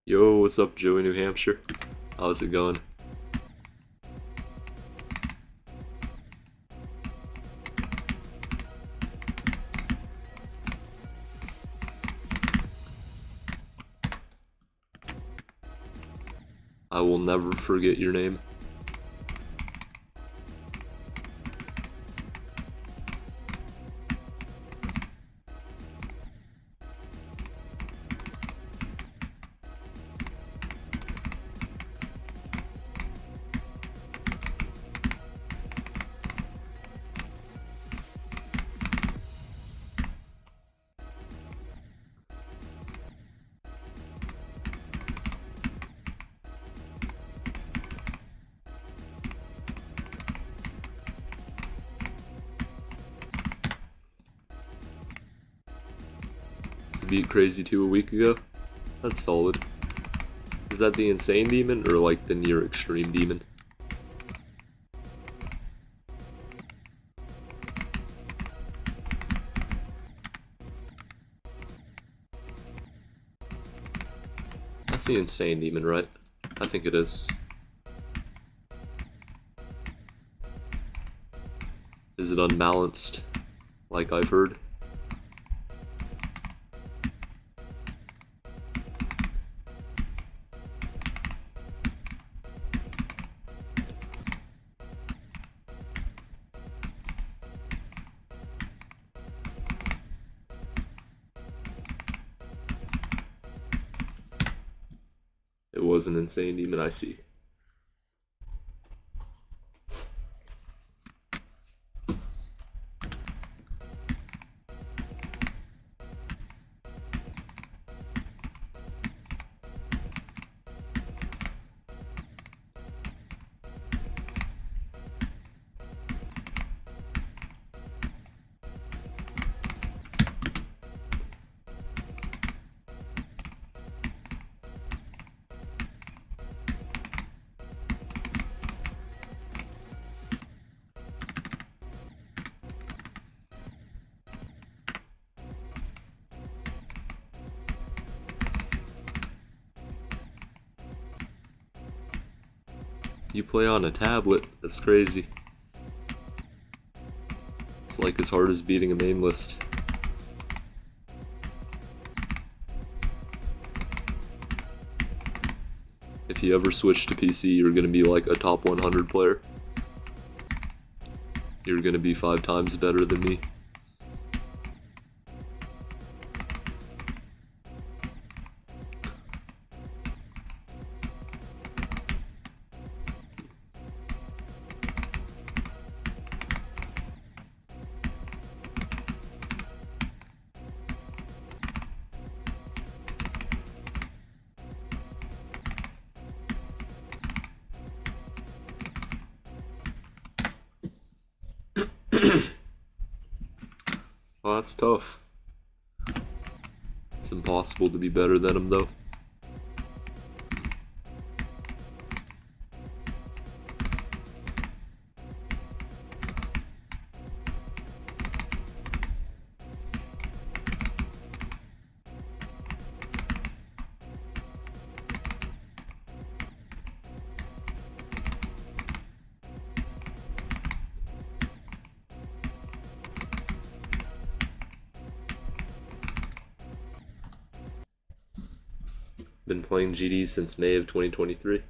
Yo, what's up, Joey, New Hampshire? How's it going? I will never forget your name. Beat Crazy 2 a week ago. That's solid. Is that the Insane Demon or like the Near Extreme Demon? That's the Insane Demon, right? I think it is. Is it unbalanced, like I've heard? It was an Insane Demon, I see. You play on a tablet? That's crazy. It's like as hard as beating a main list. If you ever switch to PC, you're gonna be like a top 100 player. You're gonna be 5 times better than me. Well, that's tough. It's impossible to be better than him, though. Been playing GD since May of 2023. I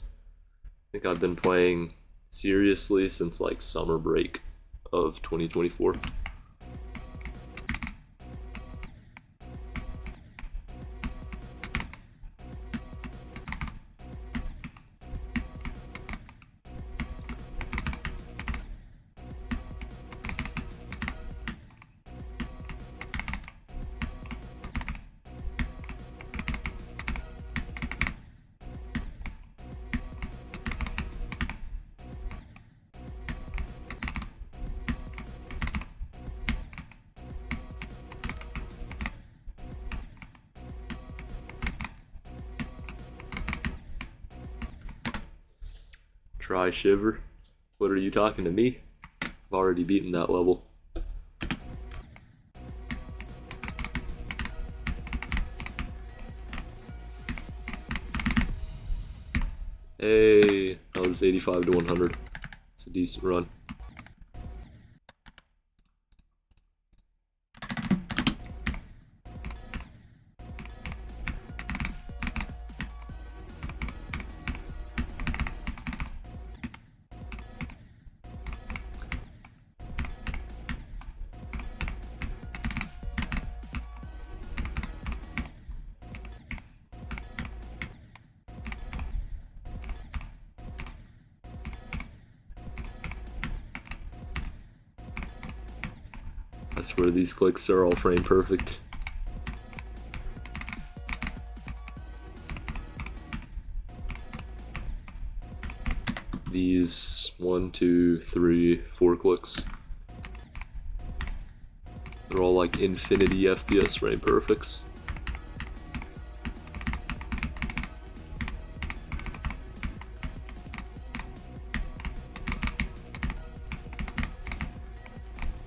think I've been playing seriously since like summer break of 2024. Try Shiver. What are you talking to me? I've already beaten that level. Hey, that was 85 to 100. It's a decent run. I swear these clicks are all frame perfect. These 1, 2, 3, 4 clicks. They're all like infinity FPS frame perfects.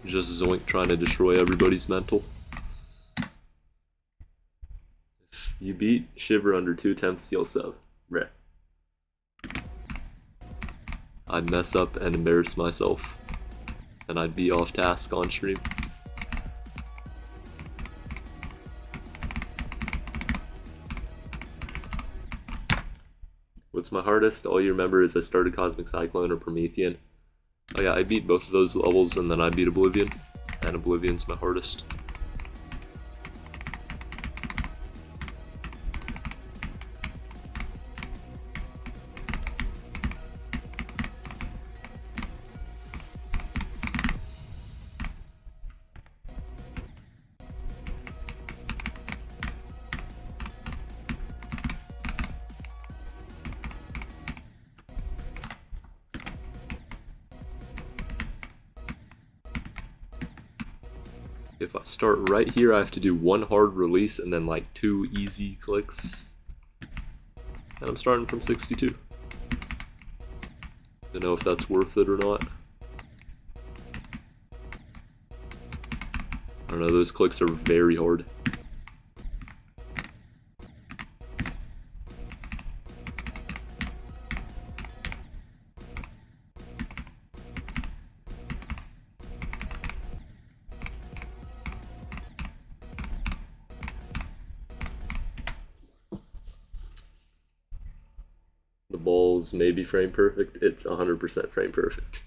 Just Zoink trying to destroy everybody's mental. If you beat Shiver under 2 attempts, you'll sub. Rare. I'd mess up and embarrass myself, and I'd be off task on stream. What's my hardest? All you remember is I started Cosmic Cyclone or Promethean. Oh yeah, I beat both of those levels and then I beat Oblivion, and Oblivion's my hardest. If I start right here, I have to do 1 hard release and then like 2 easy clicks. And I'm starting from 62. Don't know if that's worth it or not. I don't know, those clicks are very hard. The balls may be frame perfect, it's 100% frame perfect.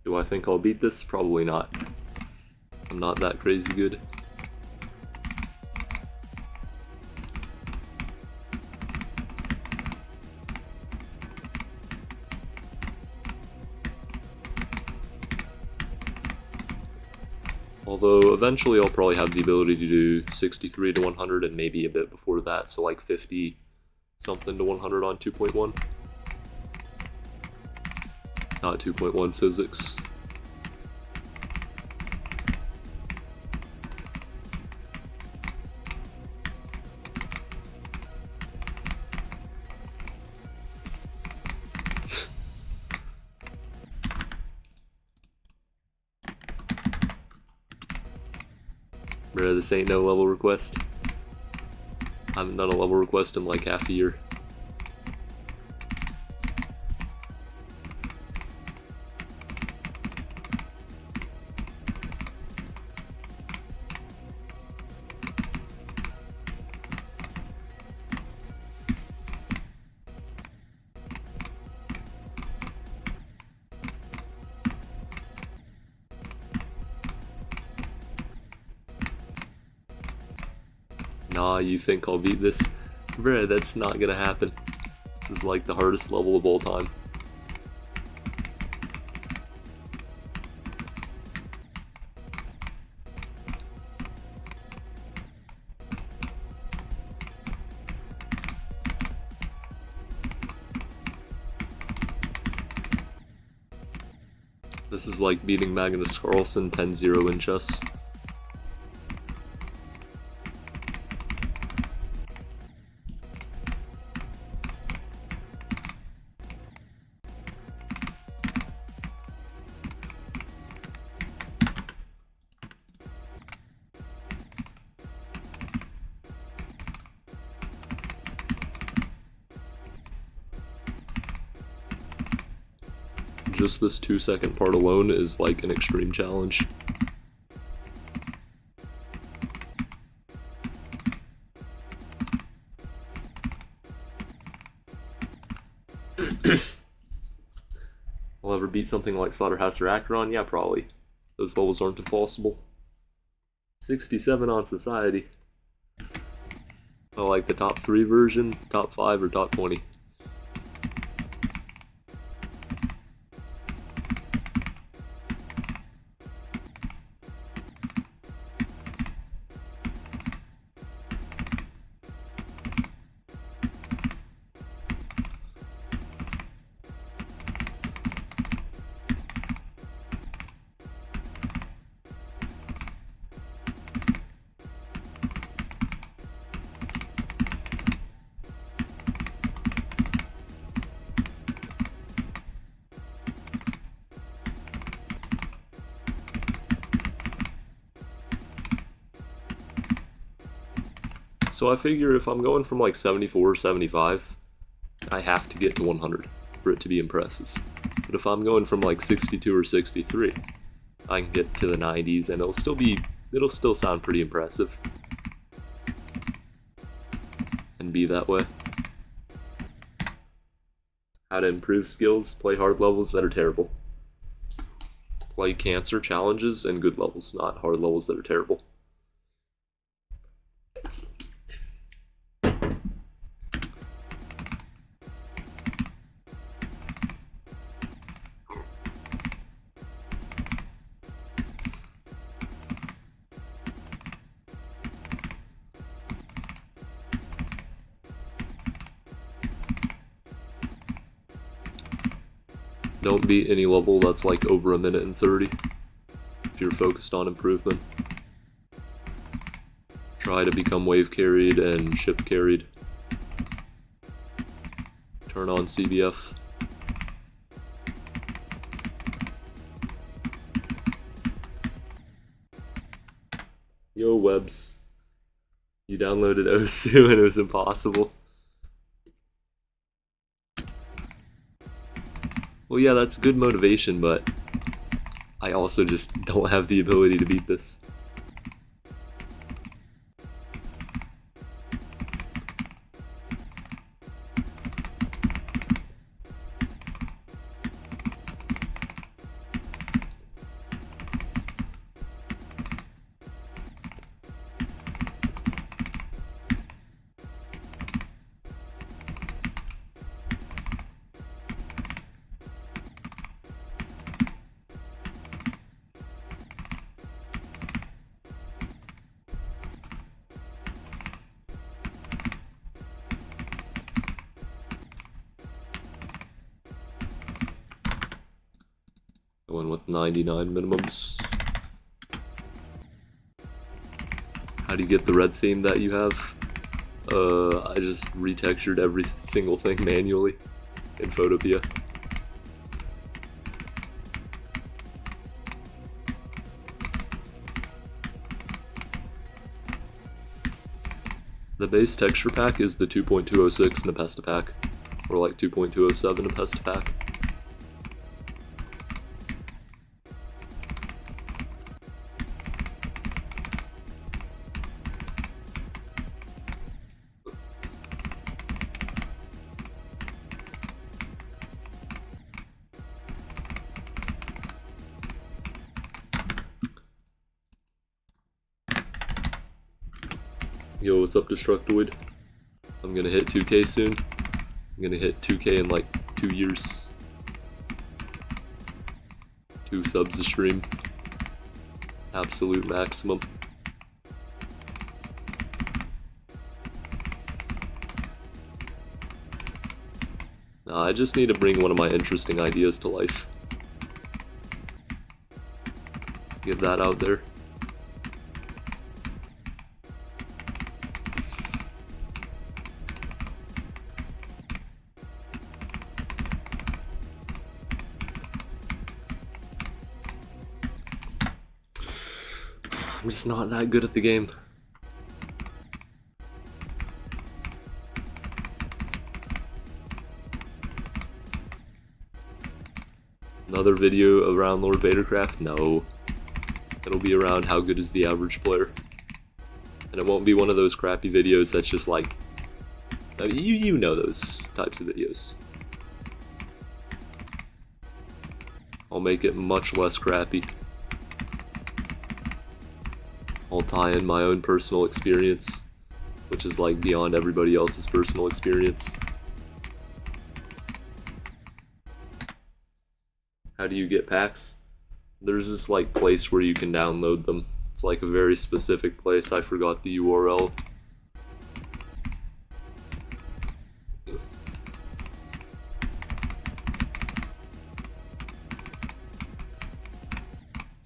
Do I think I'll beat this? Probably not. I'm not that crazy good. Although eventually I'll probably have the ability to do 63 to 100 and maybe a bit before that, so like 50 something to 100 on 2.1. Not 2.1 physics. Bruh, this ain't no level request. I haven't done a level request in like half a year. Nah, you think I'll beat this? Bruh, that's not gonna happen. This is like the hardest level of all time. This is like beating Magnus Carlsen 10-0 in chess. Just this 2-second part alone is like an extreme challenge. Will ever beat something like Slaughterhouse or Acheron? Yeah, probably. Those levels aren't impossible. 67 on Society. I like the top 3 version, top 5, or top 20. So I figure if I'm going from like 74 or 75, I have to get to 100 for it to be impressive. But if I'm going from like 62 or 63, I can get to the 90s and it'll still sound pretty impressive. And be that way. How to improve skills, play hard levels that are terrible. Play cancer challenges and good levels, not hard levels that are terrible. Don't beat any level that's like over 1 minute and 30 if you're focused on improvement. Try to become wave carried and ship carried. Turn on CBF. Yo Webs. You downloaded Osu and it was impossible. Well, yeah, that's good motivation, but I also just don't have the ability to beat this. Going with 99 minimums. How do you get the red theme that you have? I just retextured every single thing manually in Photopea. The base texture pack is the 2.206 Nepesta pack, or like 2.207 Nepesta pack. Yo, what's up, Destructoid? I'm gonna hit 2K soon. I'm gonna hit 2K in like 2 years. 2 subs a stream. Absolute maximum. Nah, I just need to bring one of my interesting ideas to life. Get that out there. I'm just not that good at the game. Another video around Lord Vadercraft? No. It'll be around how good is the average player. And it won't be one of those crappy videos that's just like... I mean, you know those types of videos. I'll make it much less crappy. I'll tie in my own personal experience, which is like beyond everybody else's personal experience. How do you get packs? There's this like place where you can download them. It's like a very specific place. I forgot the URL. If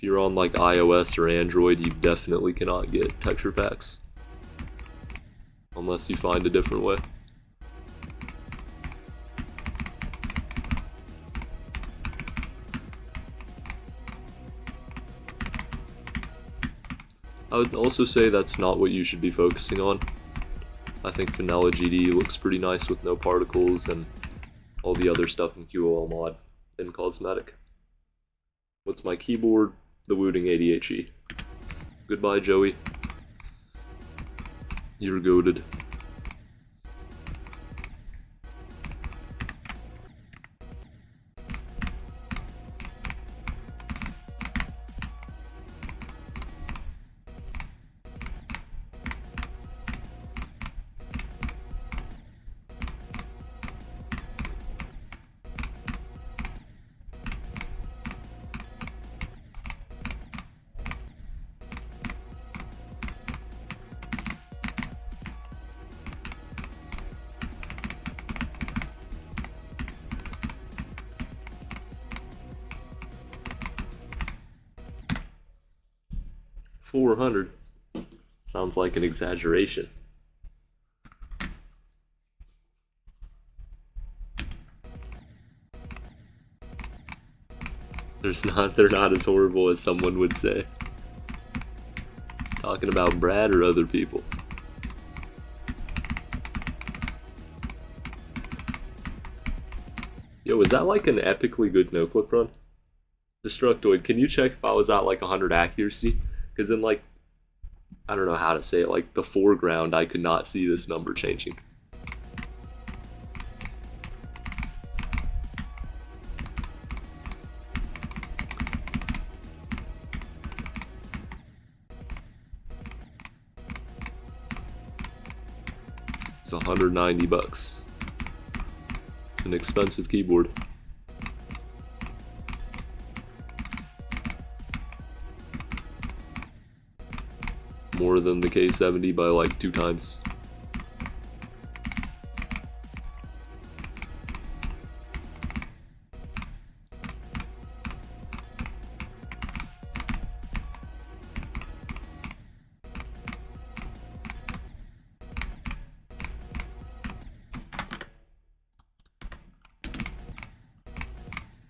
you're on like iOS or Android, you definitely cannot get texture packs. Unless you find a different way. I would also say that's not what you should be focusing on. I think Vanilla GD looks pretty nice with no particles and all the other stuff in QOL mod and cosmetic. What's my keyboard? The Wooting 80HE. Goodbye, Joey. You're goated. $400 sounds like an exaggeration. They're not as horrible as someone would say. Talking about Brad or other people? Yo, was that like an epically good no-clip run? Destructoid, can you check if I was at like 100 accuracy? Because in like, I don't know how to say it, like the foreground, I could not see this number changing. It's $190. It's an expensive keyboard. More than the K70 by like 2 times.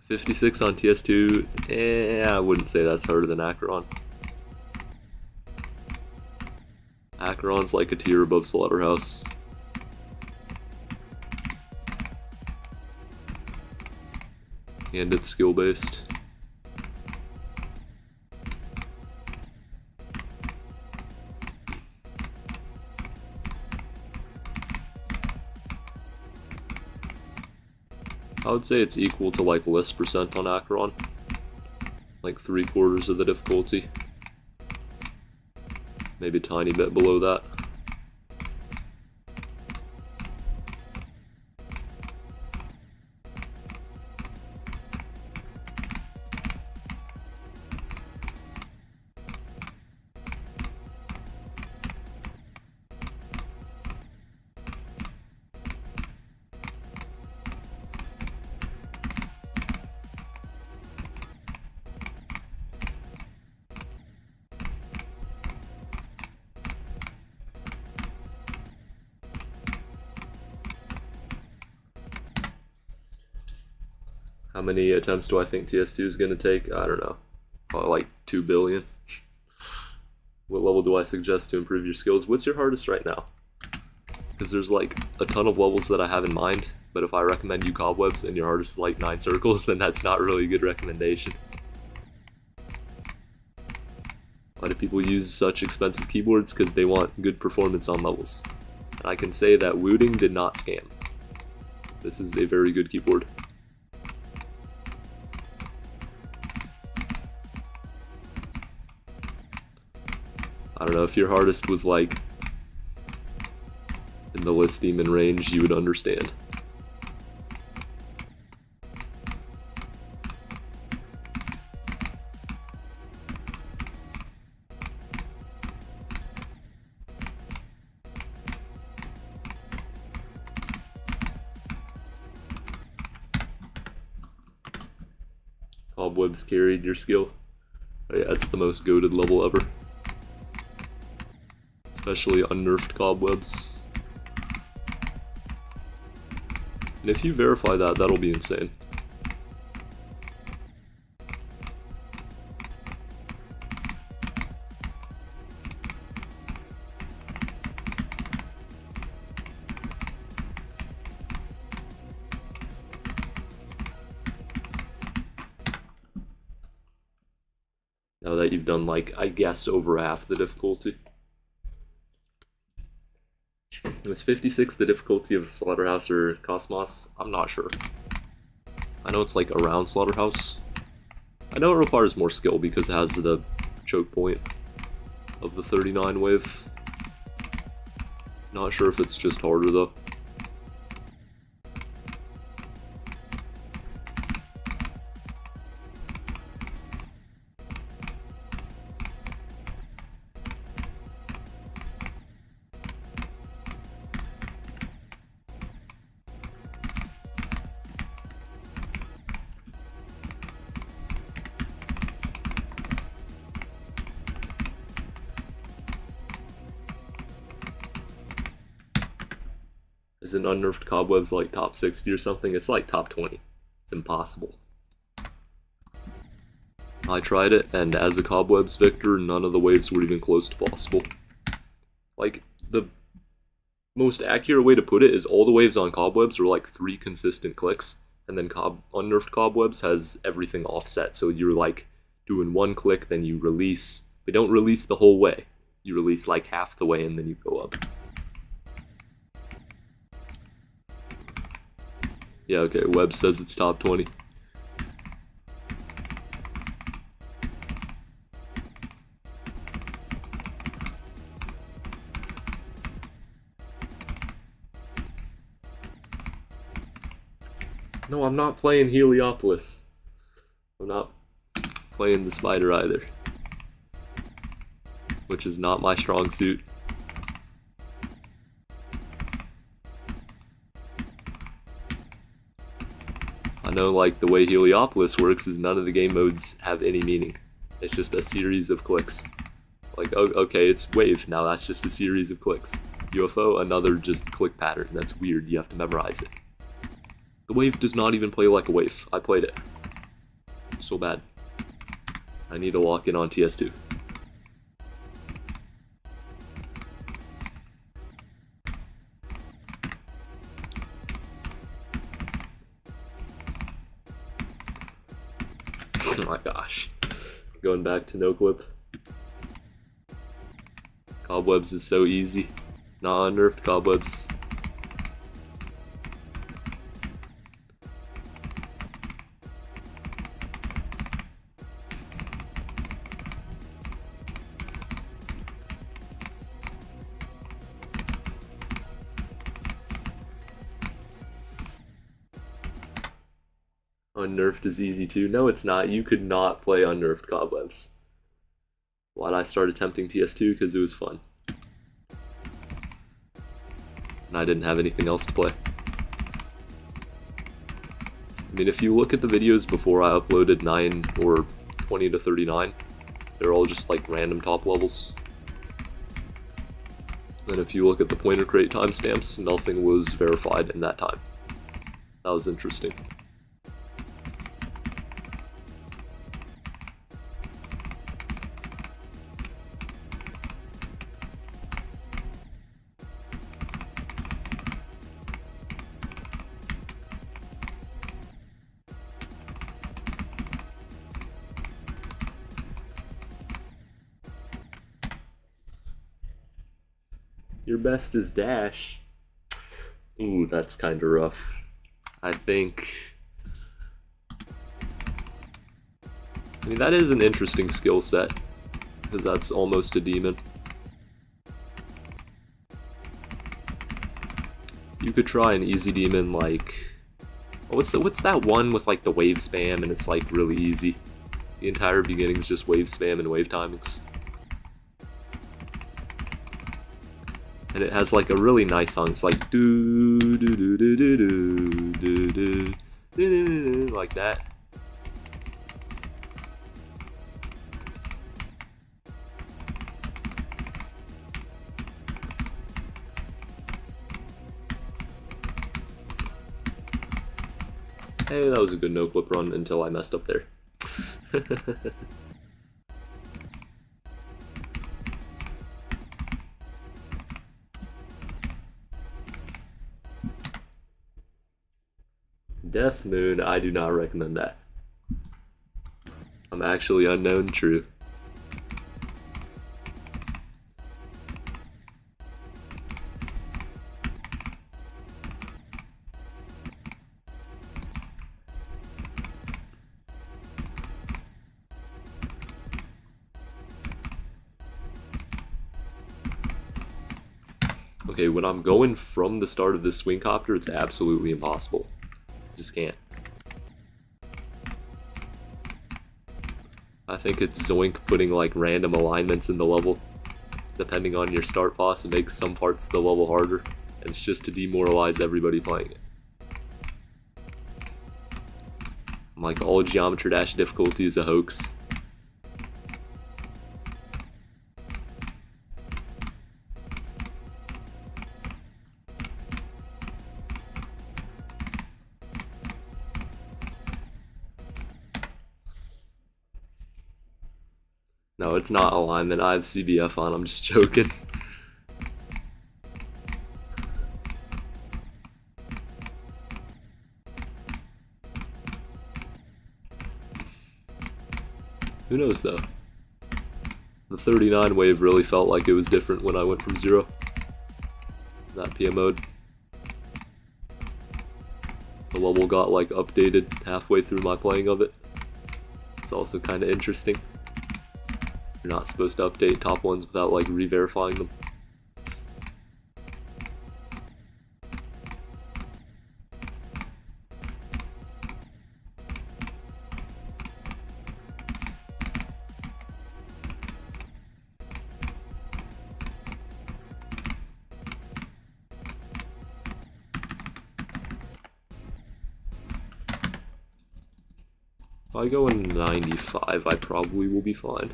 $56 on TS2, I wouldn't say that's harder than Acheron. Acheron's like a tier above Slaughterhouse. And it's skill based. I would say it's equal to like list percent on Acheron. Like 3/4 of the difficulty. Maybe a tiny bit below that. How many attempts do I think TS2 is going to take? I don't know. Probably like 2 billion. What level do I suggest to improve your skills? What's your hardest right now? Because there's like a ton of levels that I have in mind, but if I recommend you Cobwebs and your hardest is like 9 circles, then that's not really a good recommendation. Why do people use such expensive keyboards? Because they want good performance on levels. And I can say that Wooting did not scam. This is a very good keyboard. I don't know, if your hardest was like in the list demon range, you would understand. Cobwebs carried your skill. Oh yeah, it's the most goated level ever. Especially unnerfed Cobwebs. And if you verify that, that'll be insane. Now that you've done, like, I guess over half the difficulty. Was 56 the difficulty of Slaughterhouse or Cosmos? I'm not sure. I know it's like around Slaughterhouse. I know it requires more skill because it has the choke point of the 39 wave. Not sure if it's just harder though. Isn't unnerfed Cobwebs like top 60 or something? It's like top 20. It's impossible. I tried it, and as a Cobwebs victor, none of the waves were even close to possible. Like, the most accurate way to put it is all the waves on Cobwebs are like 3 consistent clicks, and then unnerfed Cobwebs has everything offset, so you're like doing 1 click, then you release. They don't release the whole way. You release like half the way, and then you go up. Yeah, okay, Webb says it's top 20. No, I'm not playing Heliopolis. I'm not playing the spider either. Which is not my strong suit. I know, like, the way Heliopolis works is none of the game modes have any meaning. It's just a series of clicks. Like, okay, it's wave, now that's just a series of clicks. UFO, another just click pattern. That's weird, you have to memorize it. The wave does not even play like a wave. I played it. So bad. I need to lock in on TS2. Oh my gosh. Going back to no clip. Cobwebs is so easy. Not unnerfed Cobwebs. Unnerfed is easy too. No, it's not. You could not play unnerfed Cobwebs. Why'd I start attempting TS2? Because it was fun. And I didn't have anything else to play. I mean, if you look at the videos before I uploaded 9 or 20 to 39, they're all just like random top levels. Then if you look at the pointer crate timestamps, nothing was verified in that time. That was interesting. Your best is dash. Ooh, that's kind of rough. I think... I mean, that is an interesting skill set, because that's almost a demon. You could try an easy demon like... What's that one with like the wave spam and it's like really easy? The entire beginning is just wave spam and wave timings. And it has like a really nice song. It's like do do do do do do do do do like that. Hey, that was a good no-clip run until I messed up there. Death Moon, I do not recommend that. I'm actually unknown true. Okay, when I'm going from the start of this swing copter, it's absolutely impossible. Just can't. I think it's Zoink putting like random alignments in the level. Depending on your start boss, it makes some parts of the level harder. And it's just to demoralize everybody playing it. Like, all Geometry Dash difficulty is a hoax. No, it's not alignment. I have CBF on. I'm just joking. Who knows, though? The 39 wave really felt like it was different when I went from 0. That PM mode. The level got, like, updated halfway through my playing of it. It's also kind of interesting. You're not supposed to update top ones without like re-verifying them. If I go in 95, I probably will be fine.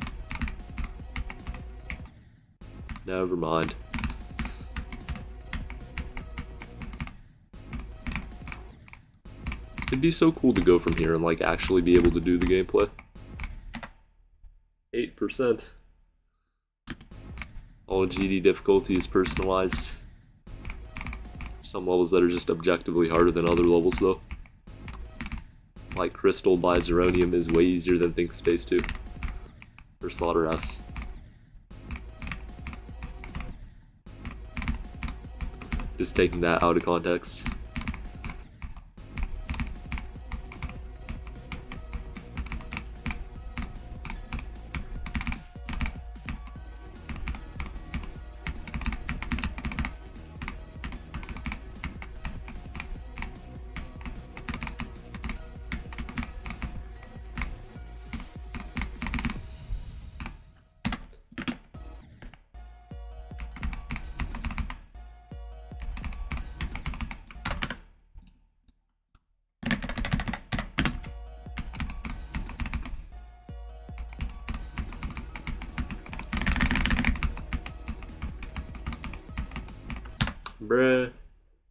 Never mind. It'd be so cool to go from here and like actually be able to do the gameplay. 8%. All GD difficulty is personalized. Some levels that are just objectively harder than other levels though. Like Crystal by Zeronium is way easier than Think Space 2 or Slaughterhouse. Just taking that out of context. Bruh,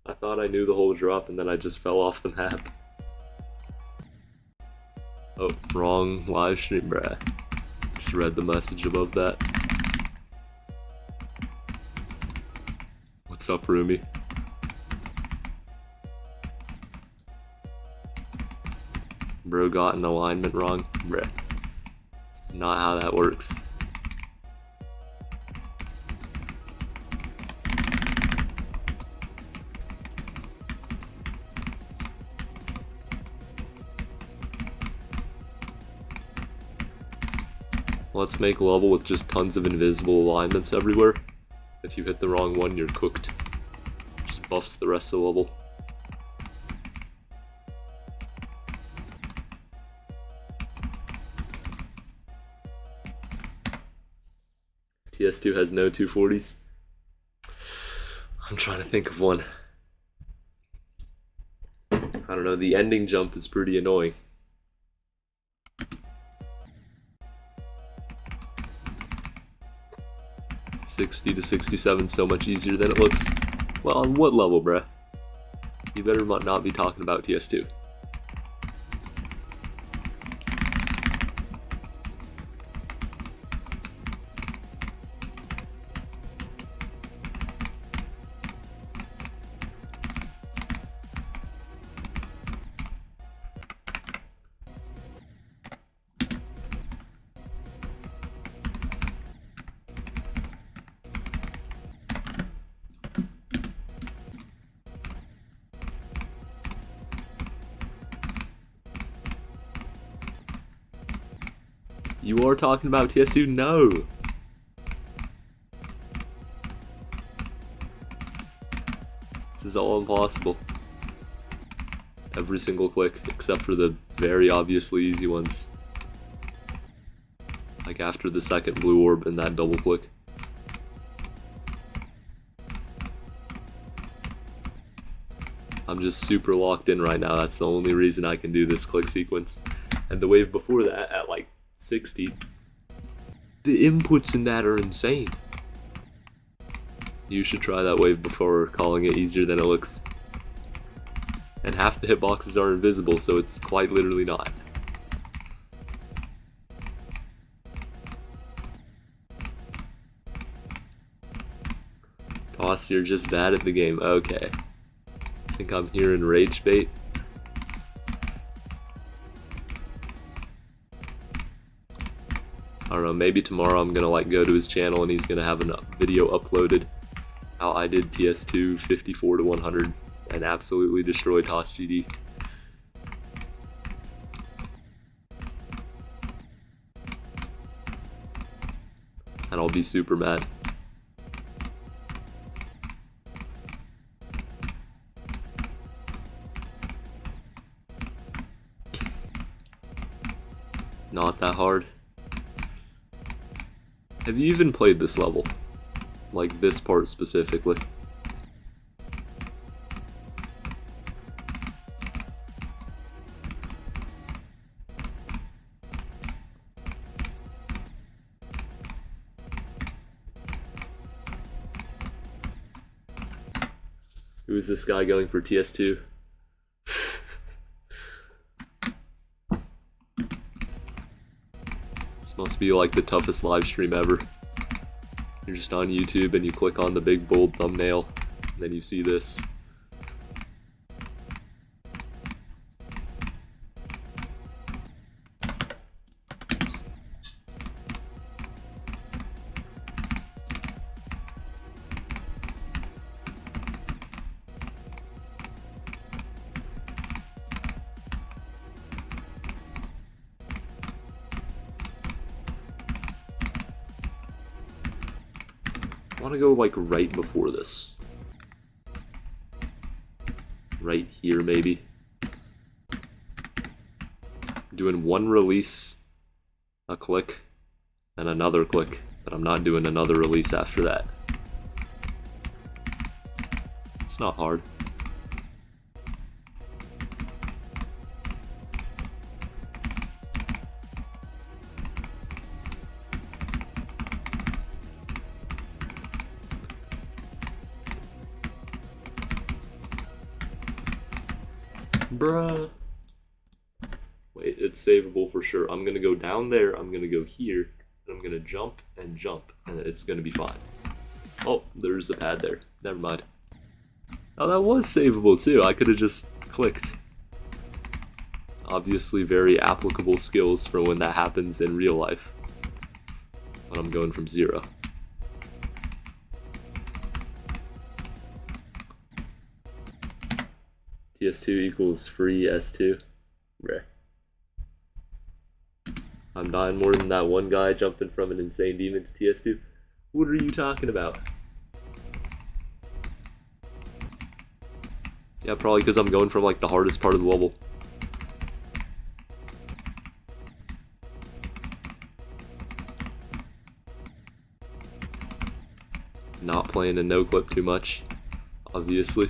I thought I knew the whole drop and then I just fell off the map. Oh, wrong live stream, bruh. Just read the message above that. What's up, Rumi? Bro got an alignment wrong. Bruh. This is not how that works. Let's make a level with just tons of invisible alignments everywhere. If you hit the wrong one, you're cooked. Just buffs the rest of the level. TS2 has no 240s. I'm trying to think of one. I don't know, the ending jump is pretty annoying. $60 to $67, so much easier than it looks. Well, on what level, bruh? You better not be talking about TS2. You are talking about TS2? No! This is all impossible. Every single click, except for the very obviously easy ones. Like after the second blue orb and that double click. I'm just super locked in right now, that's the only reason I can do this click sequence. And the wave before that at like 60. The inputs in that are insane. You should try that wave before calling it easier than it looks. And half the hitboxes are invisible, so it's quite literally not. Toss, you're just bad at the game. Okay. I think I'm hearing rage bait. I don't know, maybe tomorrow I'm gonna like go to his channel and he's gonna have a video uploaded how I did TS2 54 to 100 and absolutely destroy Toss GD. And I'll be super mad. Not that hard. Have you even played this level? Like this part specifically? Who is this guy going for TS2? This must be like the toughest live stream ever. You're just on YouTube and you click on the big bold thumbnail, and then you see this. I want to go like right before this. Right here maybe. Doing one release, a click, and another click, but I'm not doing another release after that. It's not hard. Bruh. Wait, it's savable for sure. I'm gonna go down there, I'm gonna go here, and I'm gonna jump, and it's gonna be fine. Oh, there's a pad there. Never mind. Oh, that was savable too. I could have just clicked. Obviously very applicable skills for when that happens in real life. When I'm going from 0. TS2 equals free S2. Rare. I'm dying more than that one guy jumping from an insane demon to TS2. What are you talking about? Yeah, probably because I'm going from like the hardest part of the level. Not playing a no clip too much, obviously.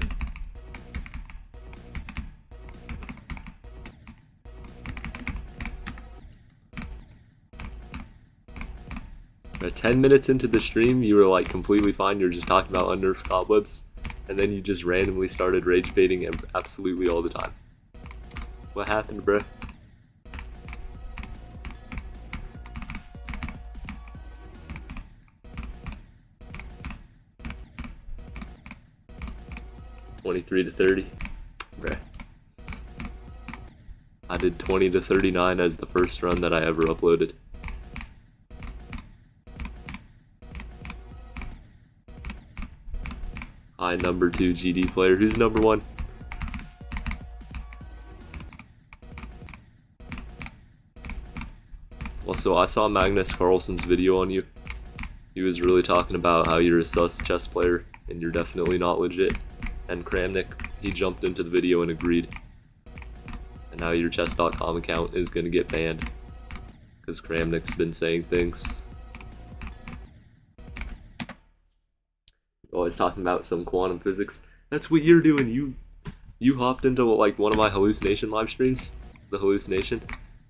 At 10 minutes into the stream, you were like completely fine. You were just talking about unnerfed cobwebs, and then you just randomly started rage baiting absolutely all the time. What happened, bruh? $23 to $30, bruh. I did 20 to 39 as the first run that I ever uploaded. Hi, number 2 GD player. Who's number 1? Also, I saw Magnus Carlsen's video on you. He was really talking about how you're a sus chess player and you're definitely not legit. And Kramnik, he jumped into the video and agreed. And now your chess.com account is going to get banned because Kramnik's been saying things. Always talking about some quantum physics. That's what you're doing. You hopped into like one of my hallucination live streams, the hallucination,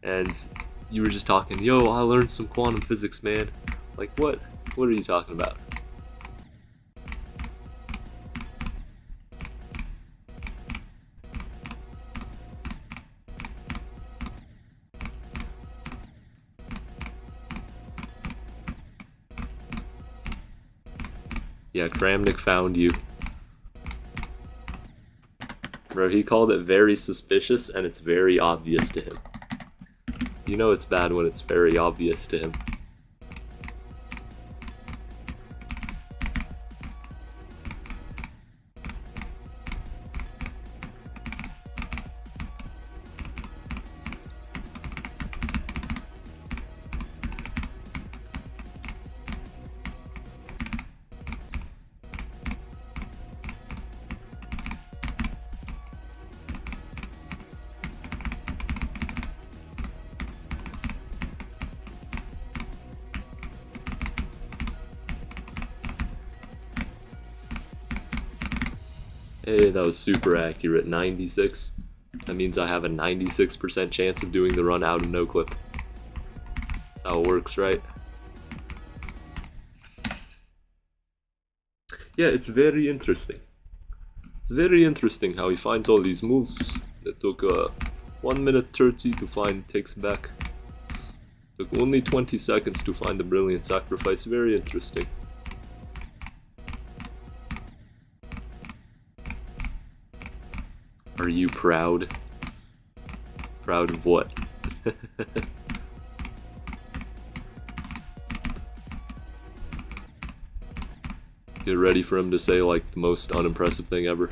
and you were just talking, yo, I learned some quantum physics, man. Like what? What are you talking about? Yeah, Kramnik found you. Bro, he called it very suspicious and it's very obvious to him. You know it's bad when it's very obvious to him. Hey, that was super accurate. 96. That means I have a 96% chance of doing the run out of no clip. That's how it works, right? Yeah, it's very interesting. It's very interesting how he finds all these moves that took 1 minute 30 to find takes back. Took only 20 seconds to find the brilliant sacrifice. Very interesting. Are you proud? Proud of what? Get ready for him to say like the most unimpressive thing ever.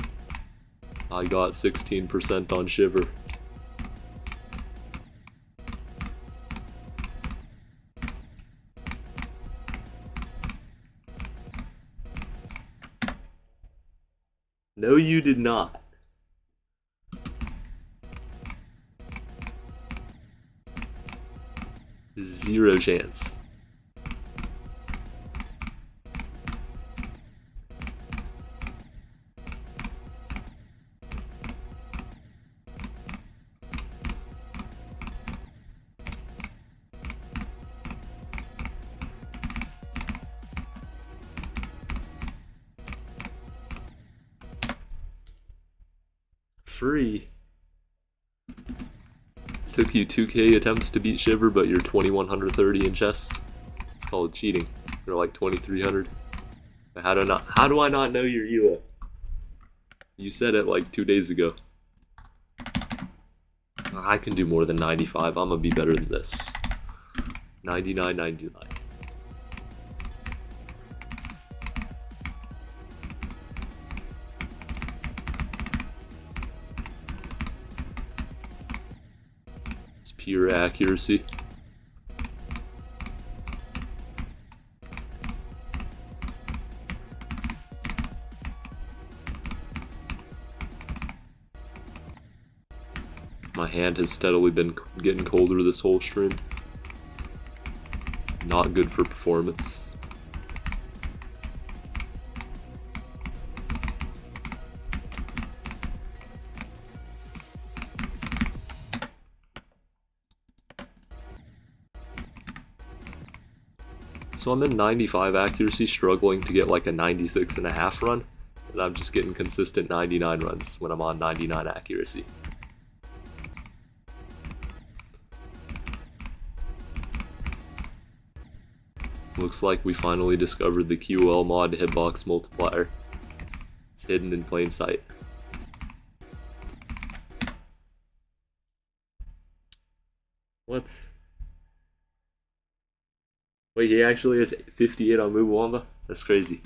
I got 16% on Shiver. No, you did not. Zero chance. Free. Took you 2k attempts to beat Shiver, but you're 2130 in chess. It's called cheating. You're like 2300. How do I not know your ELO? You said it like 2 days ago. I can do more than 95. I'm gonna be better than this. 99, 99. Pure accuracy. My hand has steadily been getting colder this whole stream. Not good for performance. So I'm in 95 accuracy, struggling to get like a 96.5 run, and I'm just getting consistent 99 runs when I'm on 99 accuracy. Looks like we finally discovered the QL mod hitbox multiplier. It's hidden in plain sight. What? Wait, he actually has 58 on Mubuwamba? That's crazy.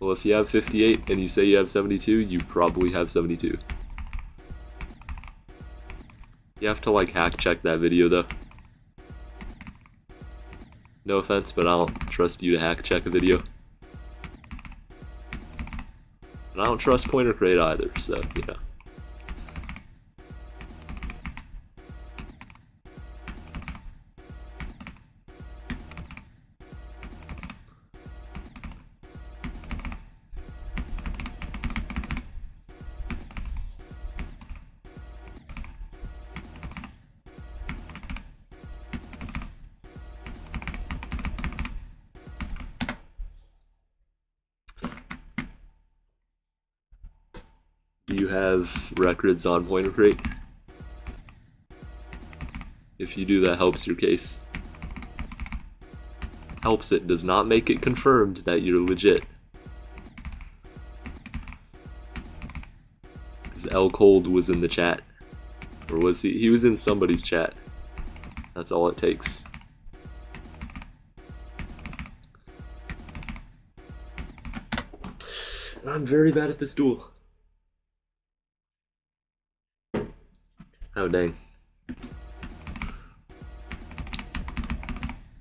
Well, if you have 58 and you say you have 72, you probably have 72. You have to like hack check that video though. No offense, but I don't trust you to hack check a video. And I don't trust Pointer Crate either, so yeah. Do you have records on Pointer Crate? If you do, that helps your case. Helps it, does not make it confirmed that you're legit. Because L Cold was in the chat. Or was he? He was in somebody's chat. That's all it takes. And I'm very bad at this duel. Oh dang.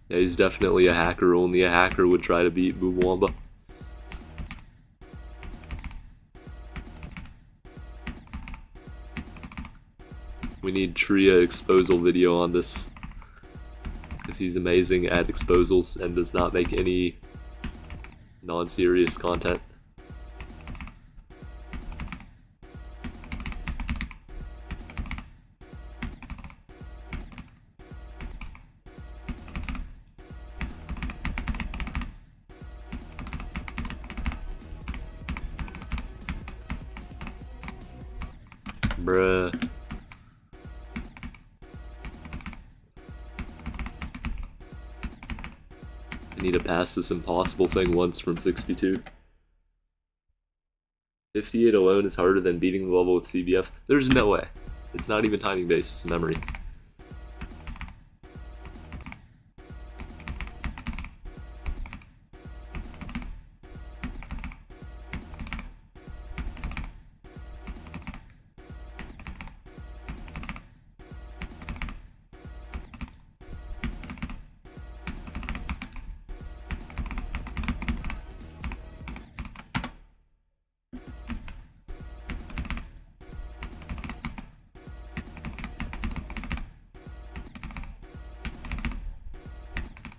Yeah, he's definitely a hacker. Only a hacker would try to beat Mubuwamba. We need Tria exposal video on this. Because he's amazing at exposals and does not make any non-serious content. Bruh. I need to pass this impossible thing once from 62. 58 alone is harder than beating the level with CBF. There's no way. It's not even timing based, it's memory.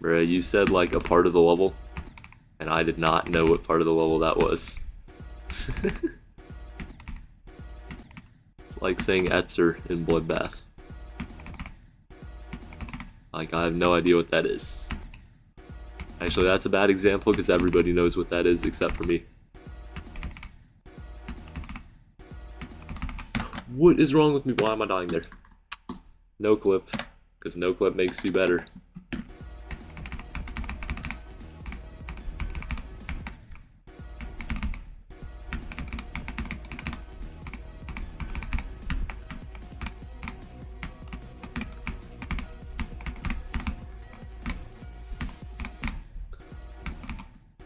Bruh, you said like a part of the level, and I did not know what part of the level that was. It's like saying Etzer in Bloodbath. Like, I have no idea what that is. Actually, that's a bad example because everybody knows what that is except for me. What is wrong with me? Why am I dying there? No clip, because no clip makes you better.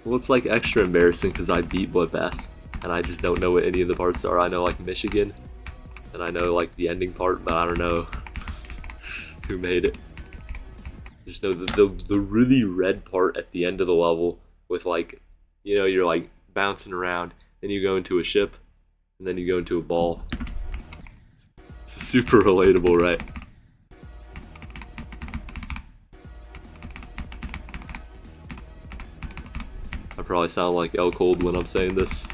Well, it's like extra embarrassing because I beat Bloodbath, and I just don't know what any of the parts are. I know like Michigan, and I know like the ending part, but I don't know who made it. Just know that the really red part at the end of the level with like, you know, you're like bouncing around, then you go into a ship, and then you go into a ball. It's super relatable, right? I probably sound like L Cold when I'm saying this.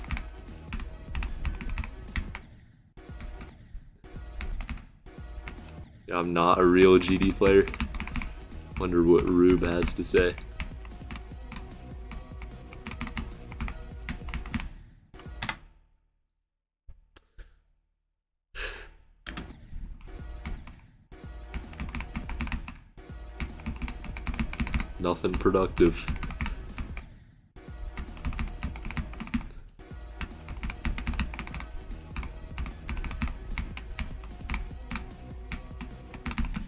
Yeah, I'm not a real GD player. Wonder what Rube has to say. Nothing productive.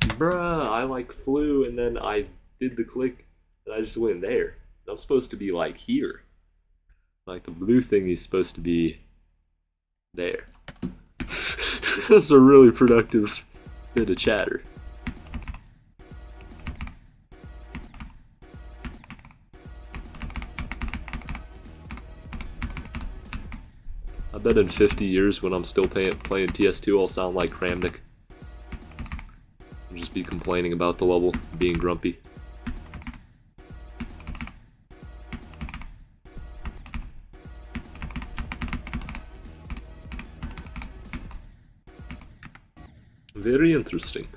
Bruh, I like flew and then I did the click and I just went there. I'm supposed to be like here. Like the blue thing is supposed to be there. That's a really productive bit of chatter. I bet in 50 years when I'm still playing TS2 I'll sound like Kramnik. I'll just be complaining about the level, being grumpy. Very interesting.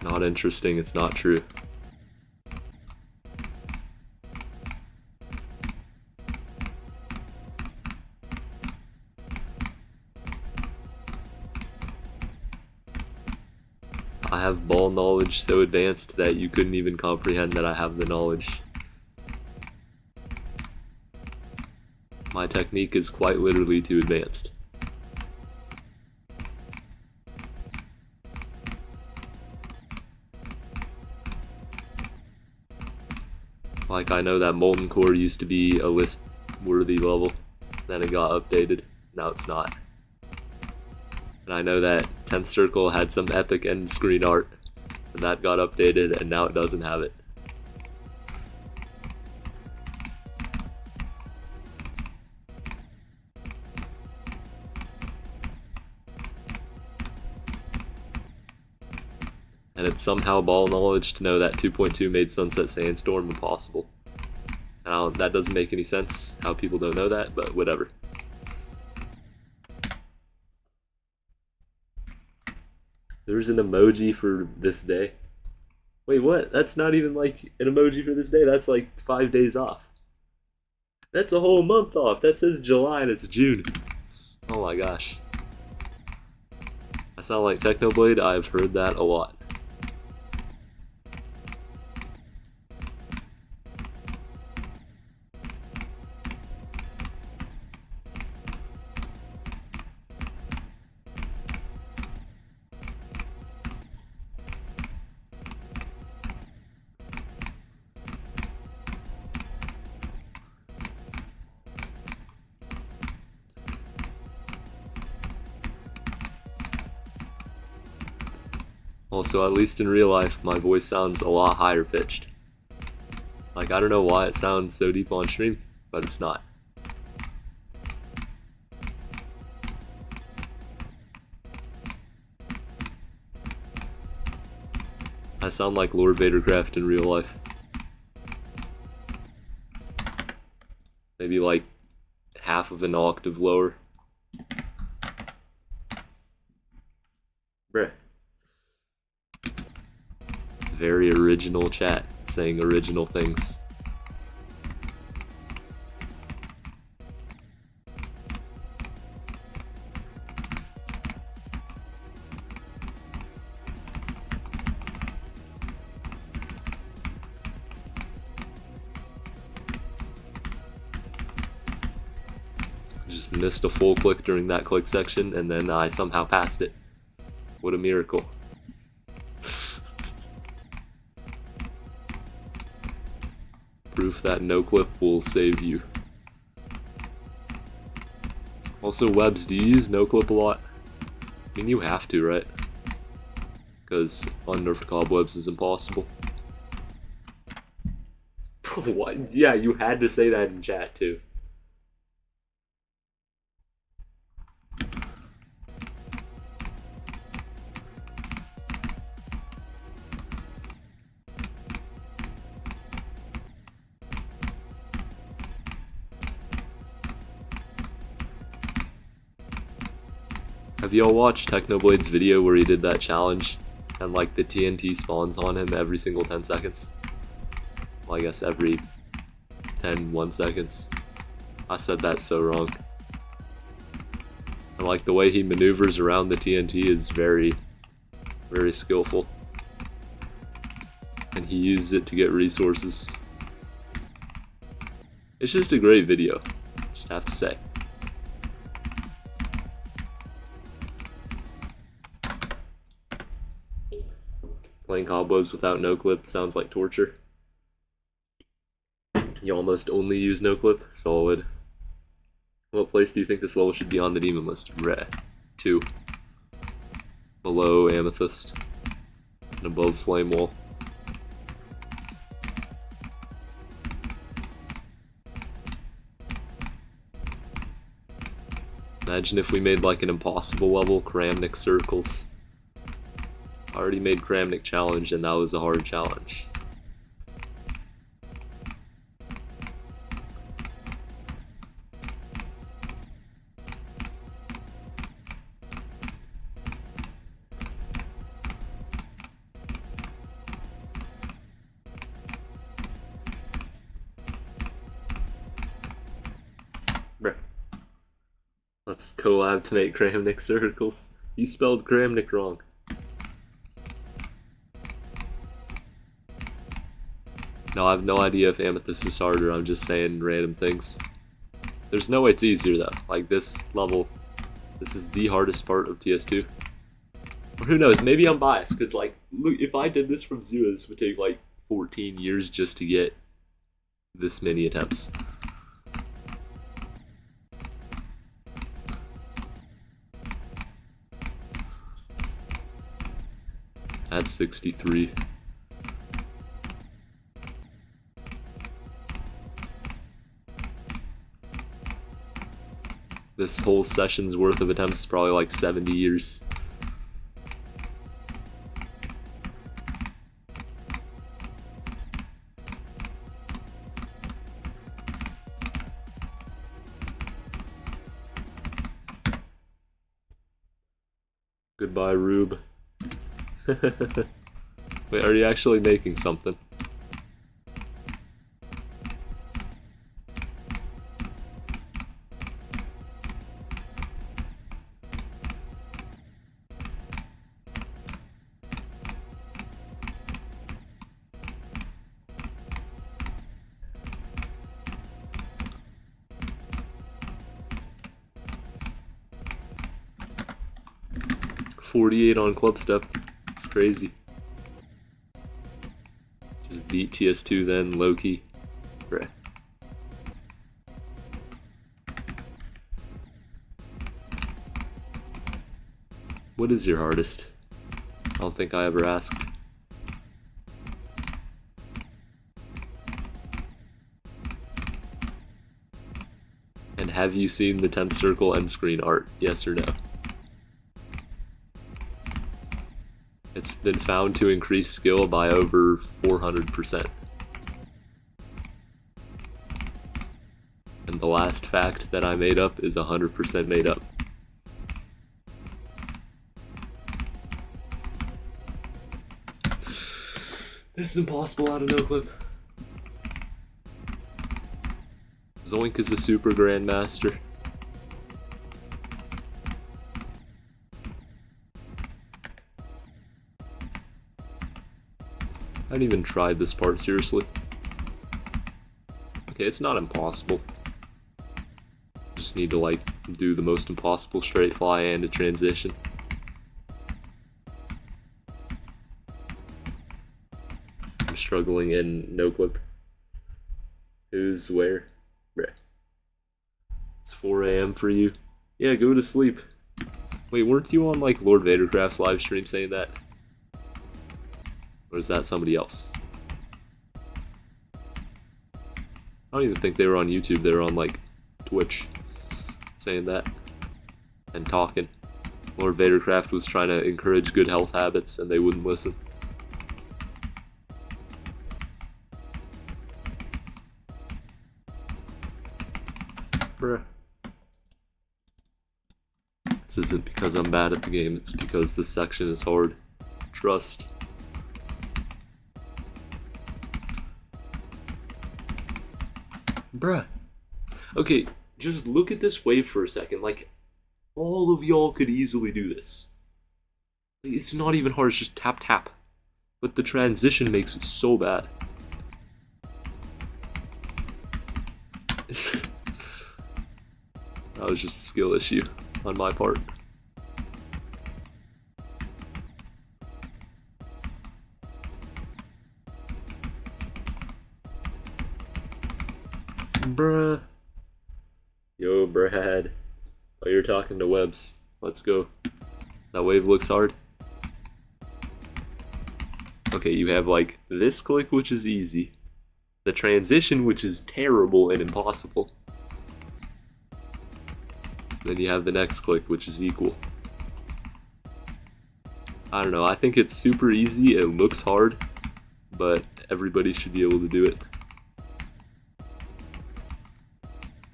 Not interesting, it's not true. I have ball knowledge so advanced that you couldn't even comprehend that I have the knowledge. My technique is quite literally too advanced. Like, I know that Molten Core used to be a list-worthy level, then it got updated, now it's not. And I know that 10th Circle had some epic end screen art, and that got updated, and now it doesn't have it. And it's somehow ball knowledge to know that 2.2 made Sunset Sandstorm impossible. And that doesn't make any sense, how people don't know that, but whatever. There's an emoji for this day. Wait, what? That's not even like an emoji for this day, that's like 5 days off. That's a whole month off, that says July and it's June. Oh my gosh. I sound like Technoblade, I've heard that a lot. Also, at least in real life, my voice sounds a lot higher pitched. Like, I don't know why it sounds so deep on stream, but it's not. I sound like Lord Vadercraft in real life. Maybe like half of an octave lower. Bruh. Very original chat, saying original things. Just missed a full click during that click section, and then I somehow passed it. What a miracle. Proof that no clip will save you. Also, Webs, do you use no clip a lot? I mean, you have to, right? Because unnerfed cobwebs is impossible. What? Yeah, you had to say that in chat too. Have y'all watched Technoblade's video where he did that challenge and like the TNT spawns on him every single 10 seconds? Well, I guess every 1 seconds. I said that so wrong. And like the way he maneuvers around the TNT is very, very skillful. And he uses it to get resources. It's just a great video, just have to say. Playing Cobwebs without no-clip sounds like torture. You almost only use no-clip? Solid. What place do you think this level should be on the demon list? Red. 2. Below Amethyst. And above Flame Wall. Imagine if we made like an impossible level, Kramnik Circles. I already made Kramnik Challenge and that was a hard challenge. Bruh. Let's collab to make Kramnik Circles. You spelled Kramnik wrong. No, I have no idea if Amethyst is harder, I'm just saying random things. There's no way it's easier though. Like this level, this is the hardest part of TS2. Or who knows, maybe I'm biased, because like, look, if I did this from 0, this would take like 14 years just to get this many attempts. At 63. This whole session's worth of attempts is probably like 70 years. Goodbye, Rube. Wait, are you actually making something? .48 on club step. It's crazy. Just beat TS2 then, low-key. Bruh. What is your hardest? I don't think I ever asked. And have you seen the 10th circle end screen art? Yes or no? It's been found to increase skill by over 400%. And the last fact that I made up is 100% made up. This is impossible out of no clip. Zoink is a super grandmaster. I haven't even tried this part seriously. Okay, it's not impossible. Just need to like do the most impossible straight fly and a transition. I'm struggling in no clip. Who's where? Bruh. It's 4 AM for you. Yeah, go to sleep. Wait, weren't you on like Lord Vadercraft's live stream saying that? Or is that somebody else? I don't even think they were on YouTube, they were on like Twitch saying that and talking. Lord Vadercraft was trying to encourage good health habits and they wouldn't listen. Bruh. This isn't because I'm bad at the game, it's because this section is hard. Trust. Bruh. Okay, just look at this wave for a second. Like, all of y'all could easily do this. It's not even hard, it's just tap tap. But the transition makes it so bad. That was just a skill issue on my part. Bruh. Yo, Brad. Oh, you're talking to Webs. Let's go. That wave looks hard. Okay, you have like this click, which is easy. The transition, which is terrible and impossible. Then you have the next click, which is equal. I don't know, I think it's super easy, it looks hard, but everybody should be able to do it.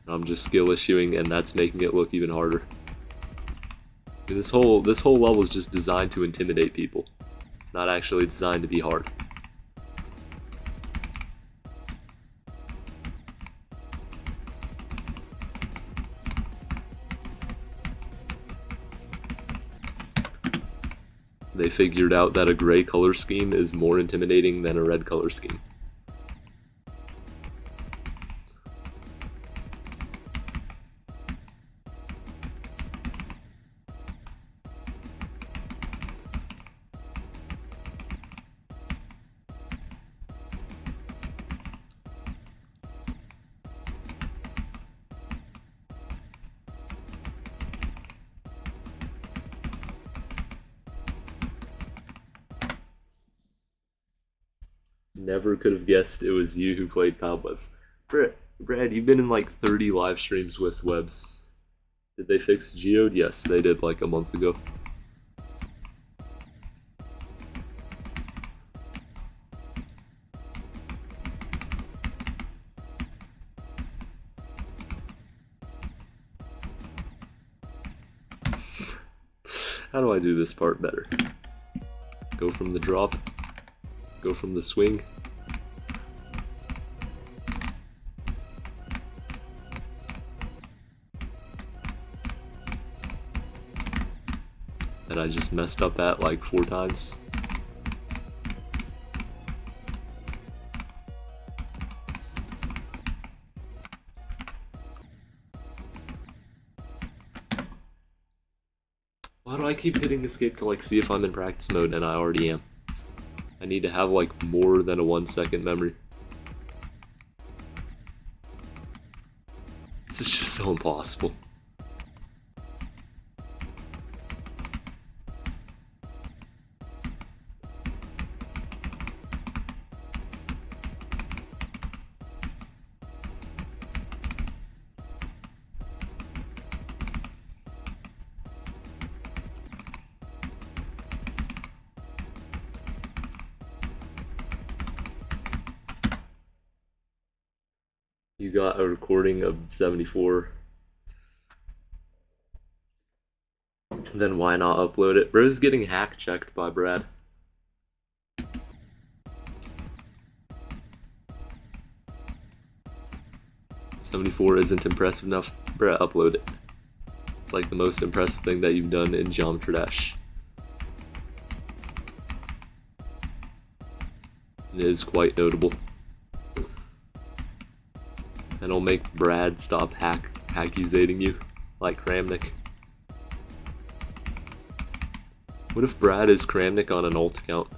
I'm just skill issuing, and that's making it look even harder. This whole level is just designed to intimidate people. It's not actually designed to be hard. They figured out that a gray color scheme is more intimidating than a red color scheme. Never could have guessed it was you who played Cobwebs. Brad, you've been in like 30 live streams with Webs. Did they fix Geode? Yes, they did like a month ago. How do I do this part better? Go from the drop. Go from the swing. That I just messed up at like 4 times. Why do I keep hitting escape to like see if I'm in practice mode and I already am? I need to have like more than a 1-second memory. This is just so impossible. You got a recording of 74. Then why not upload it? Bro's getting hack checked by Brad. "74 isn't impressive enough." Bruh, upload it. It's like the most impressive thing that you've done in Geometry Dash. It is quite notable. And it'll make Brad stop accusating you, like Kramnik. What if Brad is Kramnik on an alt account?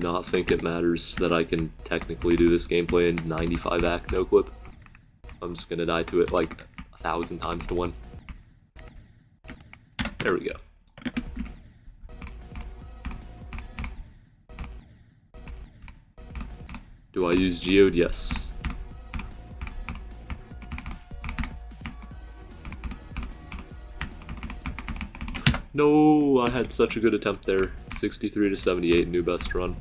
not think it matters that I can technically do this gameplay in 95 act no clip. I'm just gonna die to it like 1,000 times to 1. There we go. Do I use geode? Yes. No, I had such a good attempt there. 63 to 78, new best run.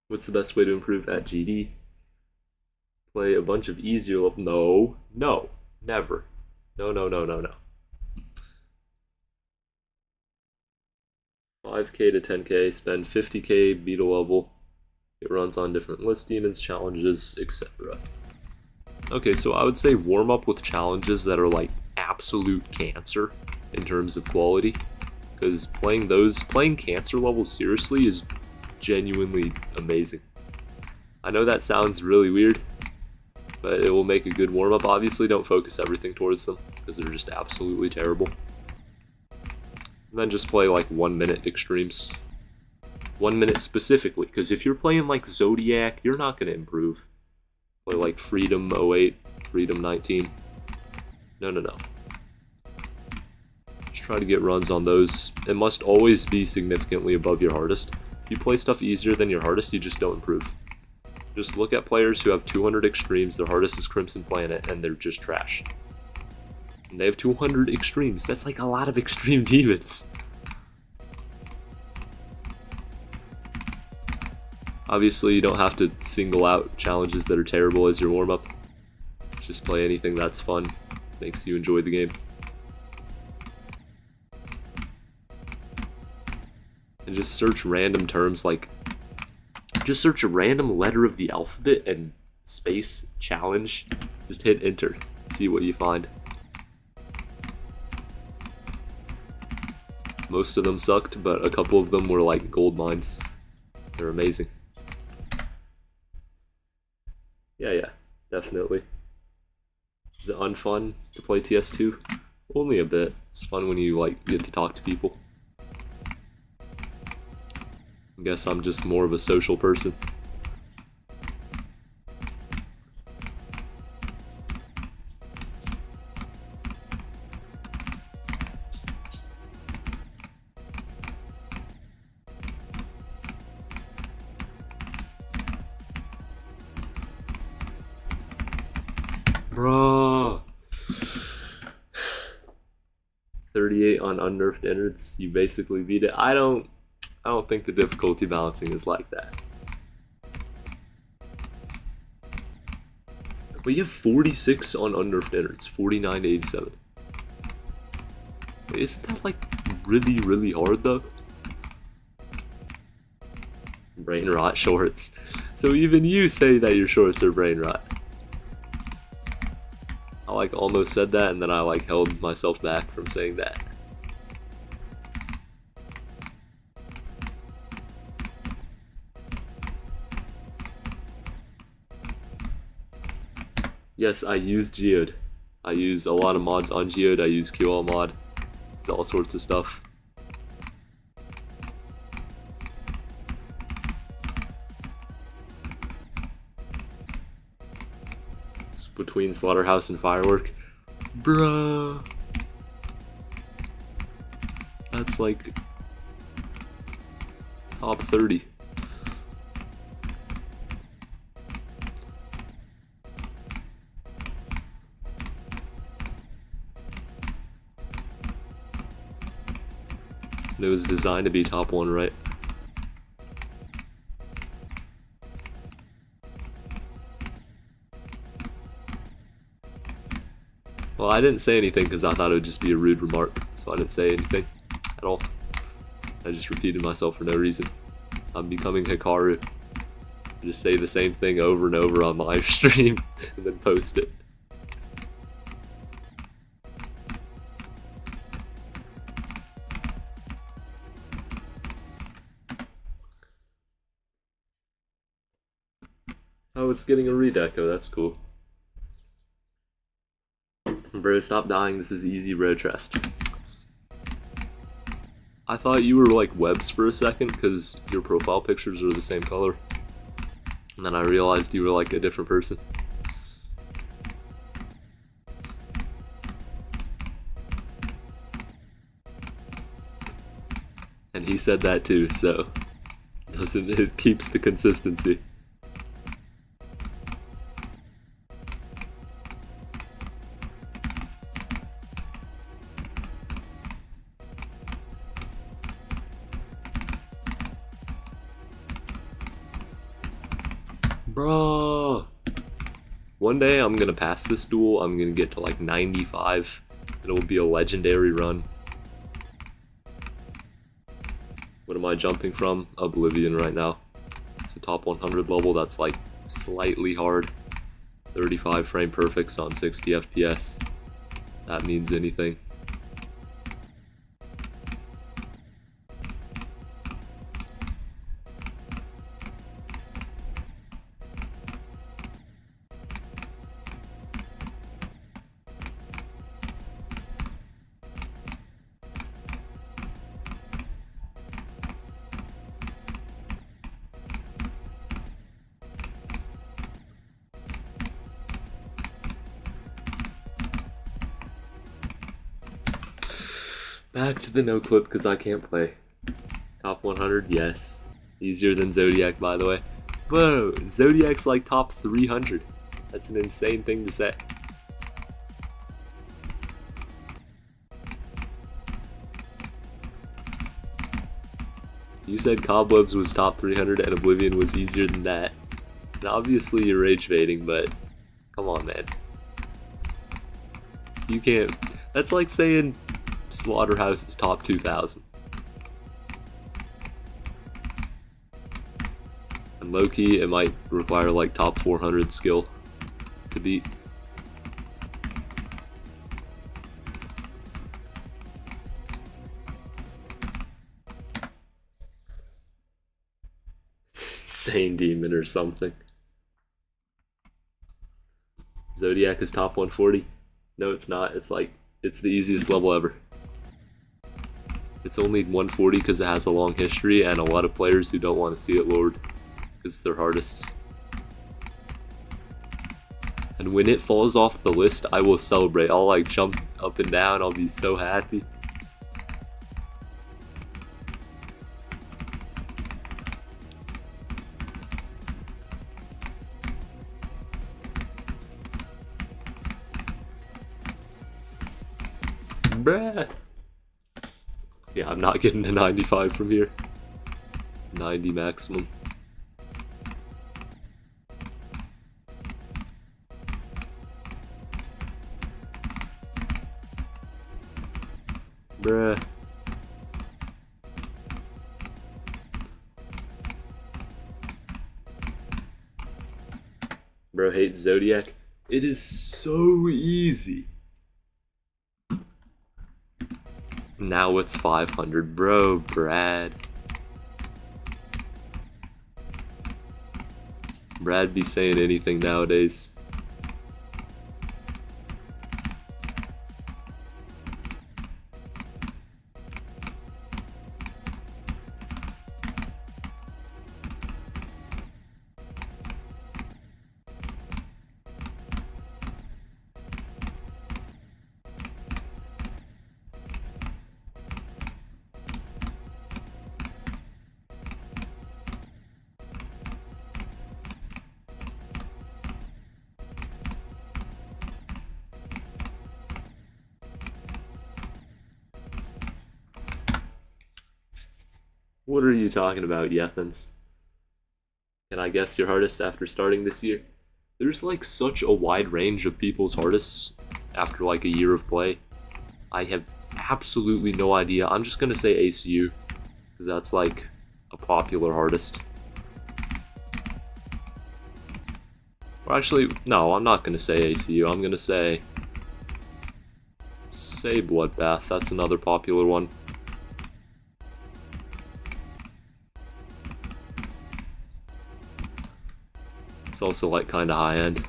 What's the best way to improve at GD? Play a bunch of easier level. No, never. No. 5k to 10k, spend 50k, beat a level. It runs on different list demons, challenges, etc. Okay, so I would say warm up with challenges that are like absolute cancer in terms of quality. Because playing cancer levels seriously is genuinely amazing. I know that sounds really weird, but it will make a good warm-up. Obviously, don't focus everything towards them, because they're just absolutely terrible. And then just play like 1 minute extremes. 1 minute specifically, because if you're playing like Zodiac, you're not going to improve. Play like Freedom 08, Freedom 19. No. Just try to get runs on those. It must always be significantly above your hardest. If you play stuff easier than your hardest, you just don't improve. Just look at players who have 200 extremes, their hardest is Crimson Planet, and they're just trash. And they have 200 extremes. That's like a lot of extreme demons. Obviously, you don't have to single out challenges that are terrible as your warm-up. Just play anything that's fun, makes you enjoy the game. And just search random terms like, just search a random letter of the alphabet and space challenge. Just hit enter, see what you find. Most of them sucked, but a couple of them were like gold mines. They're amazing. Yeah, definitely. Is it unfun to play TS2? Only a bit. It's fun when you like get to talk to people. I guess I'm just more of a social person. Bruh. 38 on unnerfed innards, you basically beat it. I don't think the difficulty balancing is like that. But you have 46 on unnerfed innards, 49 to 87. Wait, isn't that like really hard though? Brain rot shorts. So even you say that your shorts are brain rot. I like almost said that and then I like held myself back from saying that. Yes, I use Geode. I use a lot of mods on Geode. I use QL mod. It's all sorts of stuff. It's between Slaughterhouse and Firework. Bruh. That's like top 30. It was designed to be top 1, right? Well, I didn't say anything because I thought it would just be a rude remark, so I didn't say anything at all. I just repeated myself for no reason. I'm becoming Hikaru. I just say the same thing over and over on live stream and then post it. Oh, it's getting a redeco, that's cool. Bro, stop dying, this is easy road trust. I thought you were like webs for a second because your profile pictures are the same color. And then I realized you were like a different person. And he said that too, so it keeps the consistency. Bruh. One day I'm gonna pass this duel, I'm gonna get to like 95, and it will be a legendary run. What am I jumping from? Oblivion right now. It's a top 100 level that's like slightly hard. 35 frame perfects on 60 FPS. That means anything. Back to the no clip because I can't play. Top 100, yes. Easier than Zodiac, by the way. Whoa, Zodiac's like top 300. That's an insane thing to say. You said Cobwebs was top 300 and Oblivion was easier than that. And obviously you're rage baiting, but come on, man. You can't. That's like saying Slaughterhouse is top 2000. And low-key, it might require like top 400 skill to beat. It's insane demon or something. Zodiac is top 140. No, it's not. It's like, it's the easiest level ever. It's only 140 because it has a long history and a lot of players who don't want to see it lowered because they're hardest. And when it falls off the list, I will celebrate. I'll like jump up and down. I'll be so happy. Bruh. Yeah, I'm not getting to 95 from here. 90 maximum. Bruh. Bro hates Zodiac. It is so easy. Now it's 500, bro, Brad. Brad be saying anything nowadays. What are you talking about, Yethans? Can I guess your hardest after starting this year? There's like such a wide range of people's hardest after like a year of play. I have absolutely no idea. I'm just gonna say ACU, because that's like a popular hardest. Or actually, no, I'm not gonna say ACU. I'm gonna say Bloodbath. That's another popular one. It's also like kind of high end.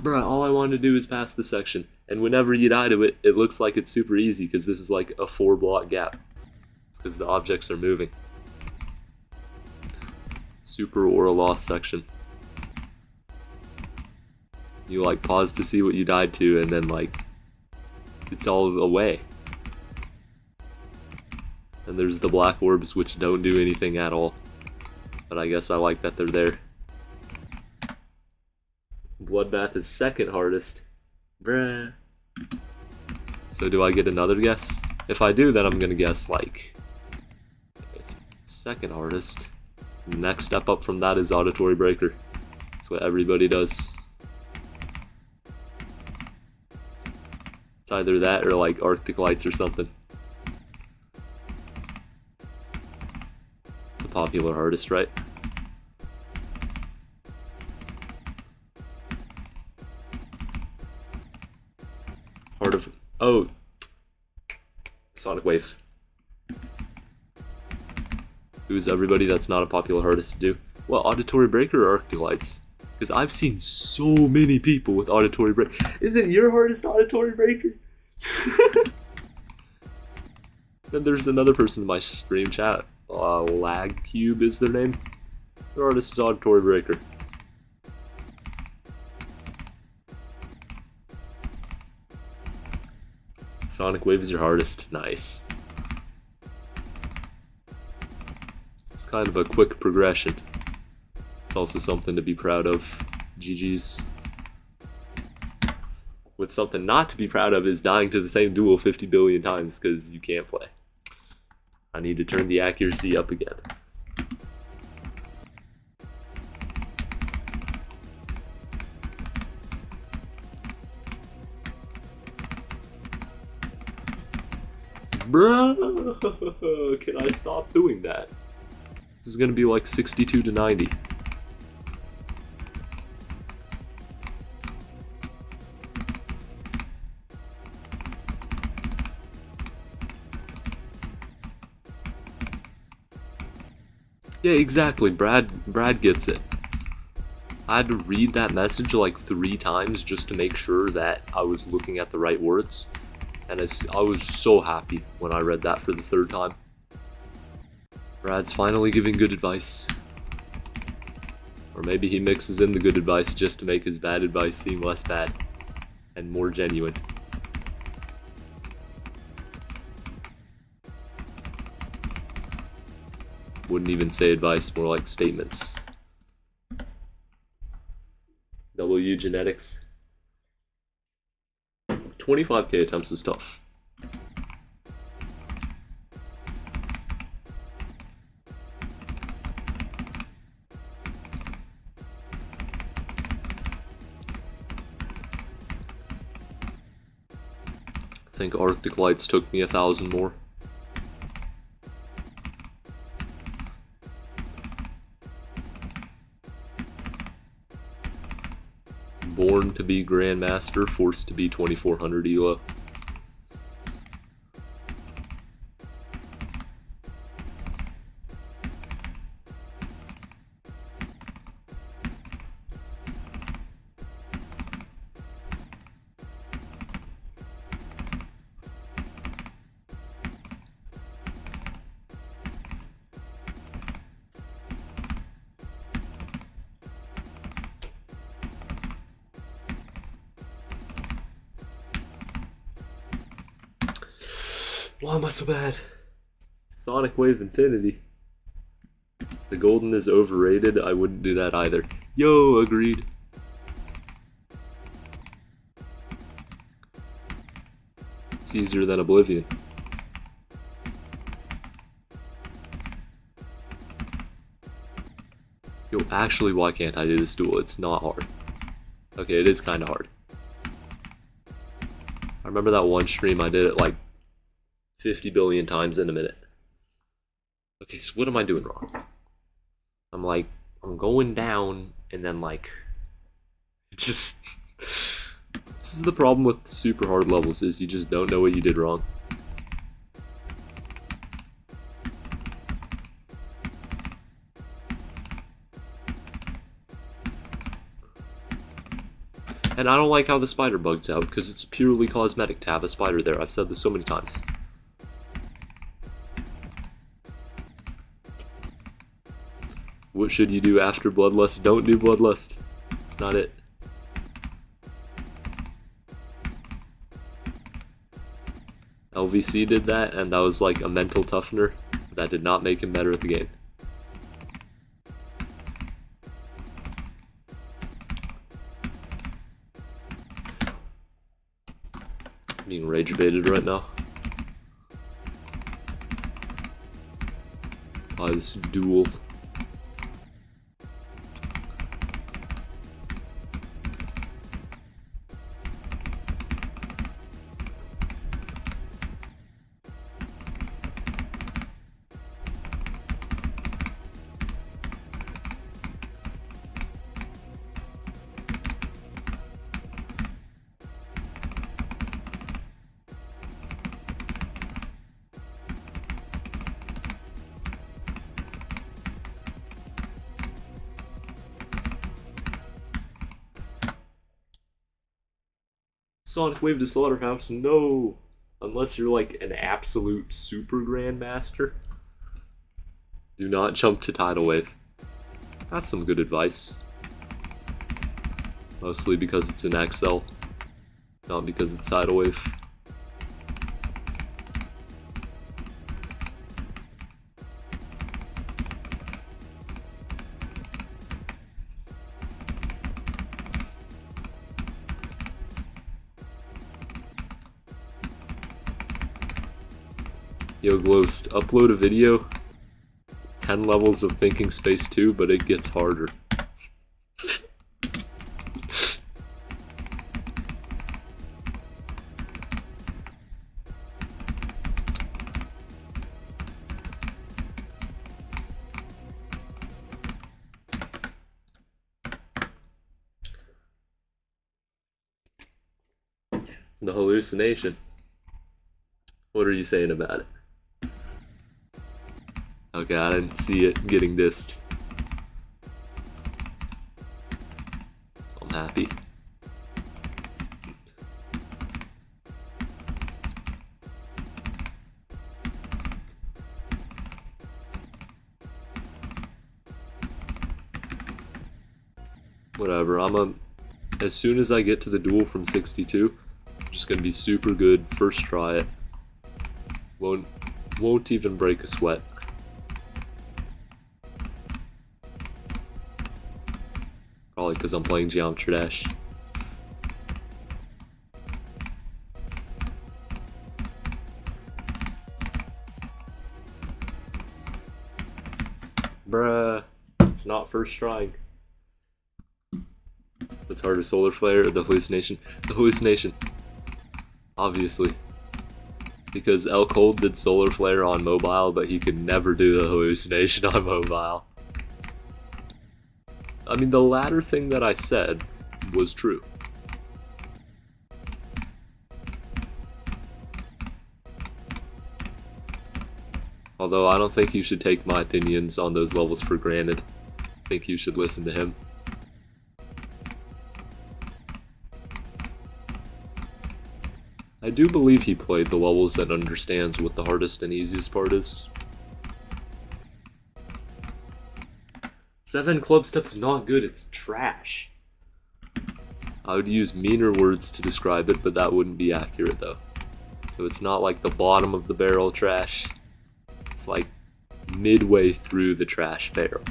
Bruh, all I wanted to do is pass the section, and whenever you die to it, it looks like it's super easy because this is like a 4-block gap. It's because the objects are moving. Super or a lost section. You like pause to see what you died to, and then like it's all away. And there's the black orbs, which don't do anything at all. But I guess I like that they're there. Bloodbath is second hardest. Bruh. So do I get another guess? If I do, then I'm gonna guess like second hardest. The next step up from that is Auditory Breaker. That's what everybody does. It's either that or like Arctic Lights or something. It's a popular hardest, right? Heart of... oh. Sonic Wave. Who's everybody that's not a popular hardest to do? Well, Auditory Breaker or Arctic Lights? Because I've seen so many people with Auditory Breaker. Is it your hardest Auditory Breaker? Then there's another person in my stream chat. Lag Cube is their name. Their artist is Auditory Breaker. Sonic Wave is your hardest. Nice. It's kind of a quick progression. It's also something to be proud of. GG's. With something not to be proud of is dying to the same duel 50 billion times because you can't play. I need to turn the accuracy up again. Bruh, can I stop doing that? This is gonna be like 62 to 90. Yeah, exactly. Brad gets it. I had to read that message like 3 times just to make sure that I was looking at the right words. And I was so happy when I read that for the 3rd time. Brad's finally giving good advice. Or maybe he mixes in the good advice just to make his bad advice seem less bad and more genuine. Wouldn't even say advice, more like statements. W genetics. 25k attempts is tough. I think Arctic Lights took me 1,000 more. Born to be Grandmaster, forced to be 2400 ELO. Why am I so bad? Sonic Wave Infinity. The golden is overrated. I wouldn't do that either. Yo, agreed. It's easier than Oblivion. Yo, actually, why can't I do this duel? It's not hard. Okay, it is kind of hard. I remember that one stream I did it like 50 billion times in a minute. Okay, so what am I doing wrong? I'm going down, and then like, just... This is the problem with super hard levels, is you just don't know what you did wrong. And I don't like how the spider bugs out, because it's purely cosmetic to have a spider there. I've said this so many times. What should you do after Bloodlust? Don't do Bloodlust. It's not it. LVC did that, and that was like a mental toughener. That did not make him better at the game. I'm being rage baited right now by this duel. Sonic Wave to Slaughterhouse, no! Unless you're like an absolute super grandmaster. Do not jump to Tidal Wave. That's some good advice. Mostly because it's an XL, not because it's Tidal Wave. Yo, Gloast, upload a video, 10 levels of Thinking Space 2, but it gets harder. The hallucination. What are you saying about it? Okay, I didn't see it getting dissed. So I'm happy. Whatever, as soon as I get to the duel from 62, I'm just gonna be super good, first try it. Won't even break a sweat. Probably because I'm playing Geometry Dash. Bruh, it's not first trying. It's hard as Solar Flare or the hallucination. The hallucination. Obviously. Because El Cold did Solar Flare on mobile, but he could never do the hallucination on mobile. I mean, the latter thing that I said was true. Although I don't think you should take my opinions on those levels for granted. I think you should listen to him. I do believe he played the levels and understands what the hardest and easiest part is. 7 club steps not good, it's trash. I would use meaner words to describe it, but that wouldn't be accurate though. So it's not like the bottom of the barrel trash. It's like midway through the trash barrel.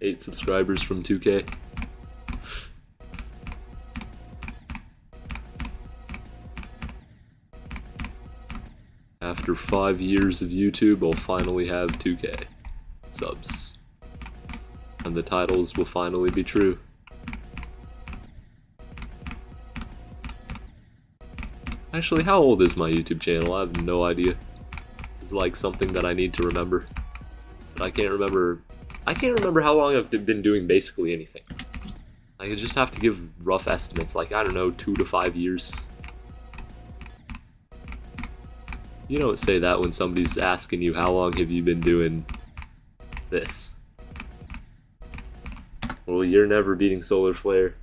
8 subscribers from 2K. after 5 years of YouTube, I'll finally have 2K subs. And the titles will finally be true. Actually, how old is my YouTube channel? I have no idea. This is like something that I need to remember. But I can't remember how long I've been doing basically anything. I just have to give rough estimates, like, I don't know, 2 to 5 years. You don't say that when somebody's asking you, how long have you been doing this? Well, you're never beating Solar Flare.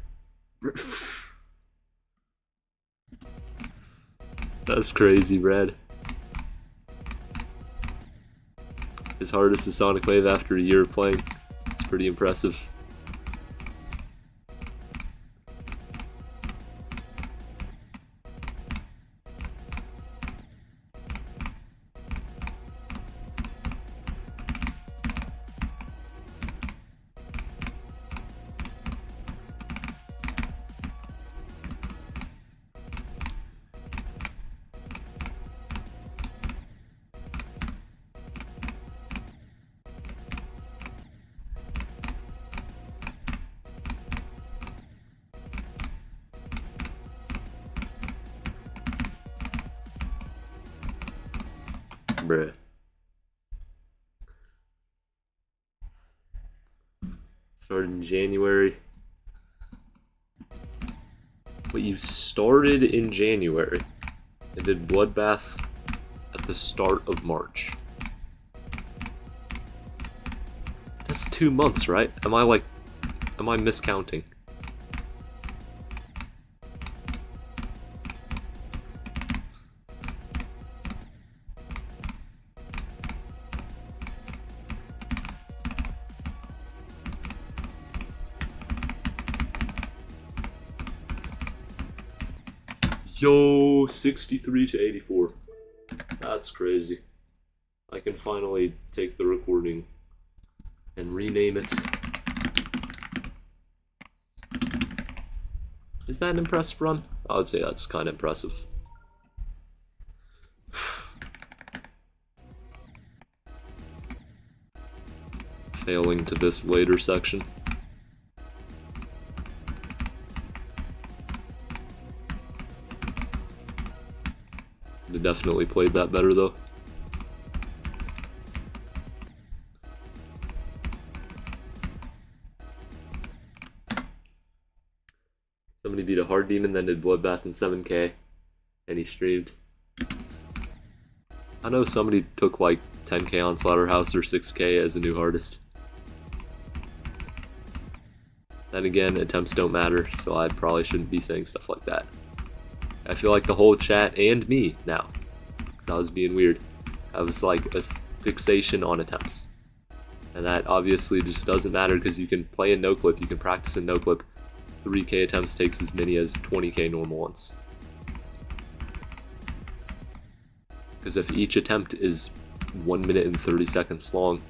That's crazy, Brad. As hard as the Sonic Wave after a year of playing, it's pretty impressive. Bruh. Started in January. Wait, you started in January and did Bloodbath at the start of March. That's 2 months, right? Am I miscounting? Yo, 63 to 84. That's crazy. I can finally take the recording and rename it. Is that an impressive run? I would say that's kind of impressive. Failing to this later section. Definitely played that better though. Somebody beat a hard demon, then did Bloodbath in 7K, and he streamed. I know somebody took like 10K on Slaughterhouse or 6K as a new hardest. Then again, attempts don't matter, so I probably shouldn't be saying stuff like that. I feel like the whole chat and me now, because I was being weird. I was like a fixation on attempts. And that obviously just doesn't matter because you can play in no-clip, you can practice in no-clip. 3K attempts takes as many as 20K normal ones. Because if each attempt is 1 minute and 30 seconds long,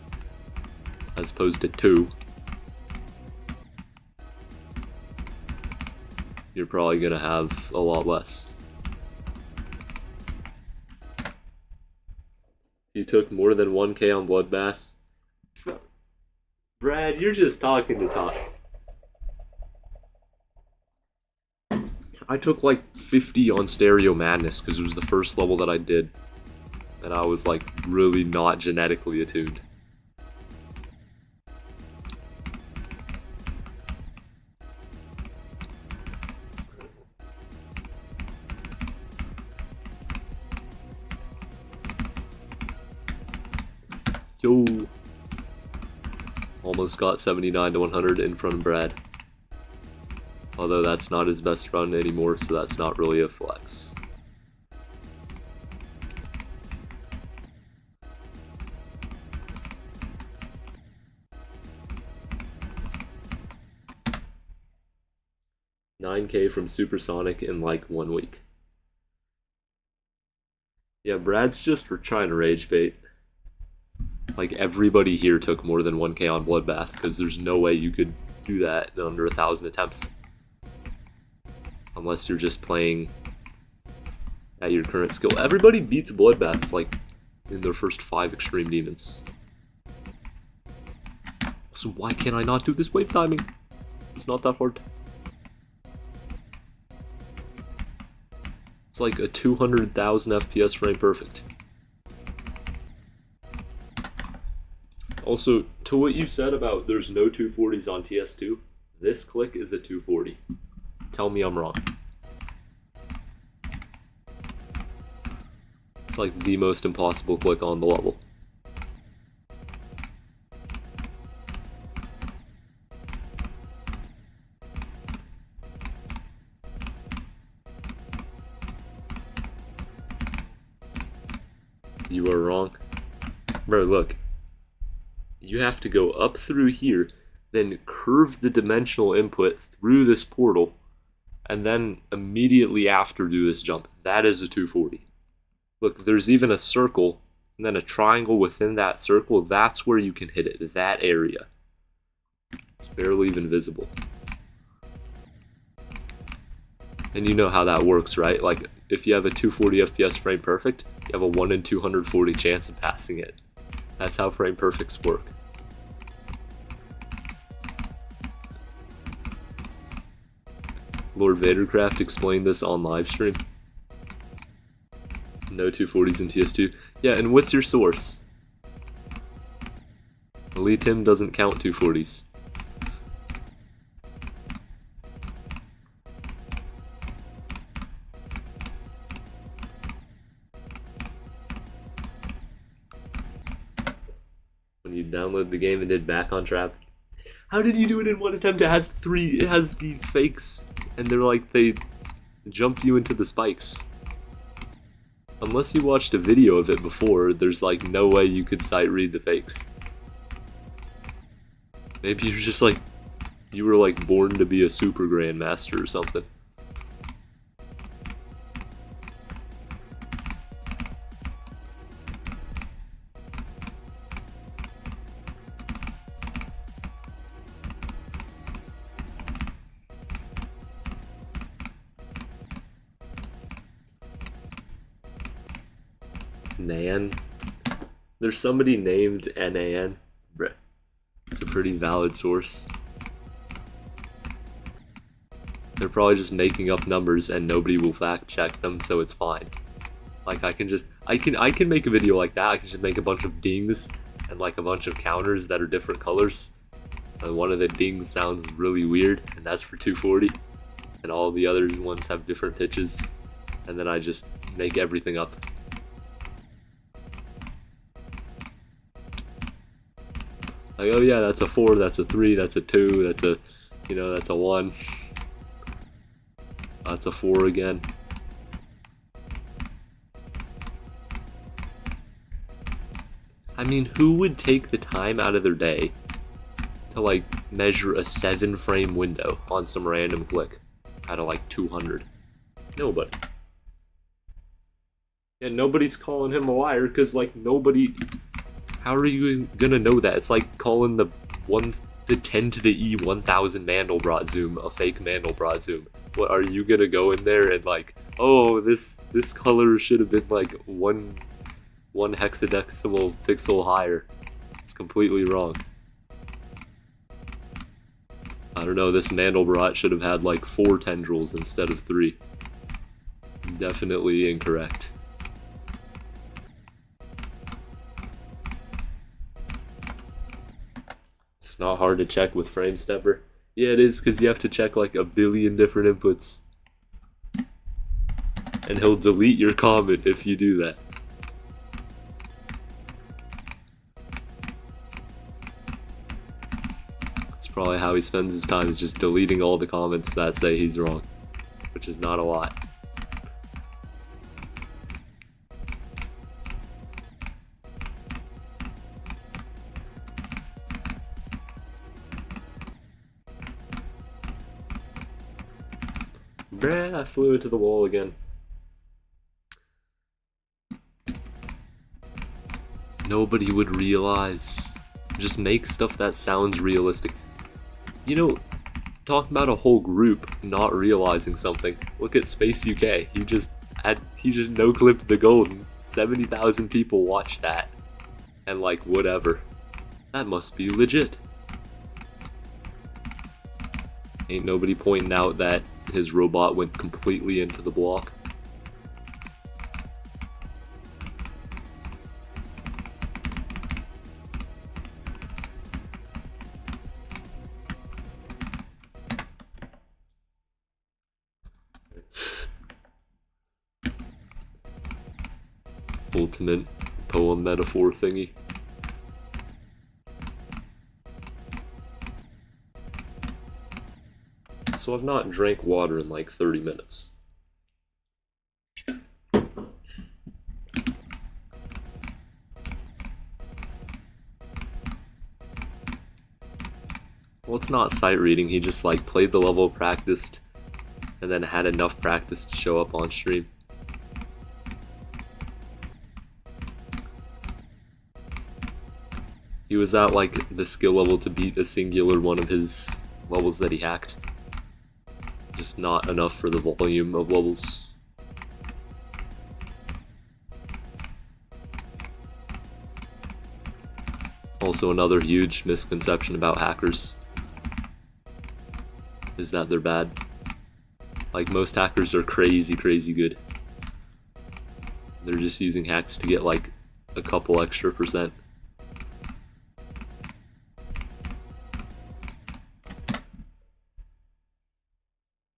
as opposed to 2, you're probably going to have a lot less. You took more than 1K on Bloodbath? Brad, you're just talking to talk. I took like 50 on Stereo Madness because it was the first level that I did. And I was like really not genetically attuned. Yo! Almost got 79 to 100 in front of Brad. Although that's not his best run anymore, so that's not really a flex. $9K from Supersonic in like 1 week. Yeah, Brad's just trying to rage bait. Like, everybody here took more than 1K on Bloodbath, because there's no way you could do that in under 1,000 attempts. Unless you're just playing at your current skill. Everybody beats Bloodbaths, like, in their first 5 Extreme Demons. So why can't I not do this wave timing? It's not that hard. It's like a 200,000 FPS frame perfect. Also, to what you said about there's no 240s on TS2, this click is a 240. Tell me I'm wrong. It's like the most impossible click on the level. You are wrong. Bro, look. You have to go up through here, then curve the dimensional input through this portal, and then immediately after do this jump. That is a 240. Look, there's even a circle, and then a triangle within that circle. That's where you can hit it, that area. It's barely even visible. And you know how that works, right? Like, if you have a 240 FPS frame perfect, you have a 1 in 240 chance of passing it. That's how frame perfects work. Lord Vadercraft explained this on livestream. No 240s in TS2. Yeah, and what's your source? Elite Tim doesn't count 240s. When you download the game and did back on trap. How did you do it in one attempt? It has the fakes, and they're like, they jump you into the spikes. Unless you watched a video of it before, there's like no way you could sight read the fakes. Maybe you're just like, you were like born to be a super grandmaster or something. Nan? There's somebody named NAN? Bruh. It's a pretty valid source. They're probably just making up numbers and nobody will fact check them, so it's fine. Like, I can make a video like that. I can just make a bunch of dings and like a bunch of counters that are different colors. And one of the dings sounds really weird, and that's for 240. And all the other ones have different pitches. And then I just make everything up. Like, oh yeah, that's a 4, that's a 3, that's a 2, that's a, you know, that's a 1. That's a 4 again. I mean, who would take the time out of their day to like measure a 7-frame window on some random click out of like 200? Nobody. And nobody's calling him a liar because like nobody... How are you gonna know that? It's like calling the 10 to the E 1000 Mandelbrot zoom a fake Mandelbrot zoom. What, are you gonna go in there and like, oh, this color should have been like one hexadecimal pixel higher? It's completely wrong. I don't know, this Mandelbrot should have had like 4 tendrils instead of 3. Definitely incorrect. It's not hard to check with Frame Stepper. Yeah, it is, because you have to check like a billion different inputs. And he'll delete your comment if you do that. That's probably how he spends his time, is just deleting all the comments that say he's wrong. Which is not a lot. Bruh, I flew into the wall again. Nobody would realize. Just make stuff that sounds realistic. You know, talking about a whole group not realizing something. Look at Space UK. He just He just no-clipped the golden. 70,000 people watched that. And like, whatever. That must be legit. Ain't nobody pointing out that his robot went completely into the block. Ultimate poem metaphor thingy. So I've not drank water in like 30 minutes. Well, it's not sight reading, he just like played the level, practiced, and then had enough practice to show up on stream. He was at like the skill level to beat a singular one of his levels that he hacked. Just not enough for the volume of levels. Also, another huge misconception about hackers is that they're bad. Like, most hackers are crazy good. They're just using hacks to get like a couple extra %.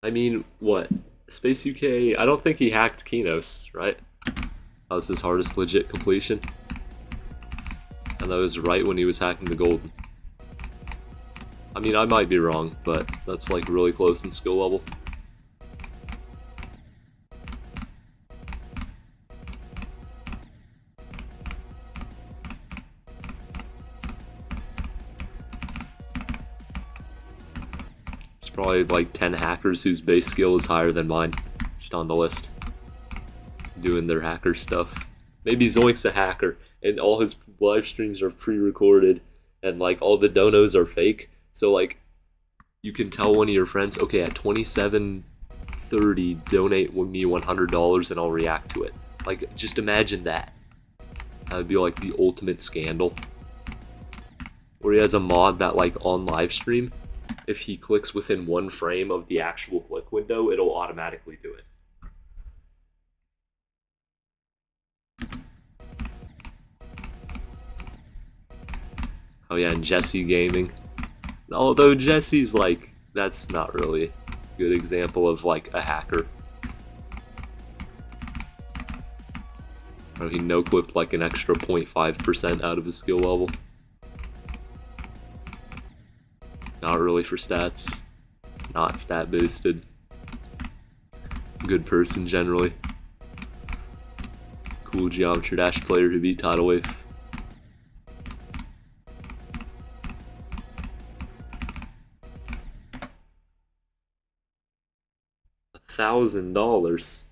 I mean, what? Space UK, I don't think he hacked Kinos, right? That was his hardest legit completion. And that was right when he was hacking the golden. I mean, I might be wrong, but that's like really close in skill level. Probably like 10 hackers whose base skill is higher than mine, just on the list, doing their hacker stuff. Maybe Zoink's a hacker, and all his live streams are pre-recorded, and like all the donos are fake, so like you can tell one of your friends, okay, at 27:30 donate me $100 and I'll react to it. Like, just imagine that. That would be like the ultimate scandal. Or he has a mod that like on live stream, if he clicks within 1 frame of the actual click window, it'll automatically do it. Oh yeah, and Jesse Gaming. Although Jesse's like, that's not really a good example of like a hacker. Or he no-clipped like an extra 0.5% out of his skill level. Not really for stats. Not stat boosted. Good person generally. Cool Geometry Dash player who beat Tidal Wave. $1,000.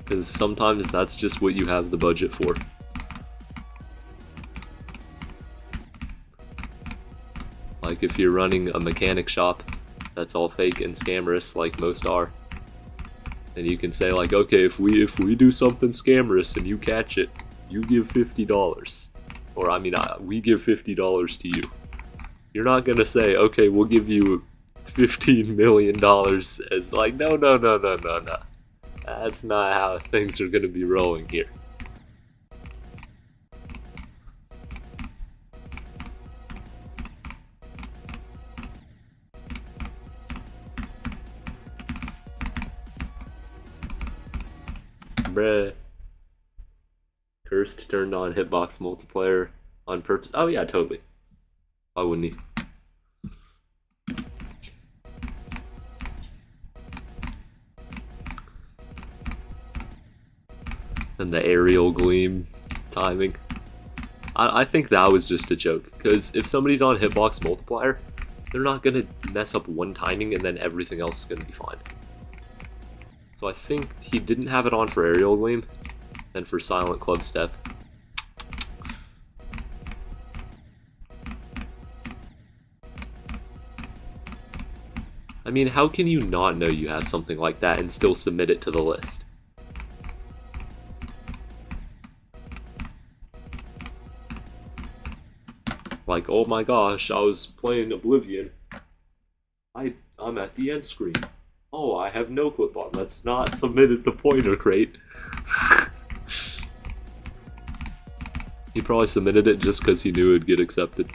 Because sometimes that's just what you have the budget for. Like if you're running a mechanic shop that's all fake and scammerous like most are, and you can say like, okay, if we do something scammerous and you catch it, you give $50. Or I mean, we give $50 to you. You're not gonna say, okay, we'll give you $15 million as like, no. That's not how things are gonna be rolling here. Bruh. Cursed turned on hitbox multiplayer on purpose. Oh yeah, totally. Why wouldn't he? And the aerial gleam timing. I think that was just a joke, because if somebody's on hitbox multiplier, they're not gonna mess up one timing and then everything else is gonna be fine. So I think he didn't have it on for aerial gleam, and for silent club step. I mean, how can you not know you have something like that and still submit it to the list? Like, oh my gosh, I was playing Oblivion. I'm at the end screen. Oh, I have no clip on. Let's not submit it to Pointer Crate. He probably submitted it just because he knew it would get accepted.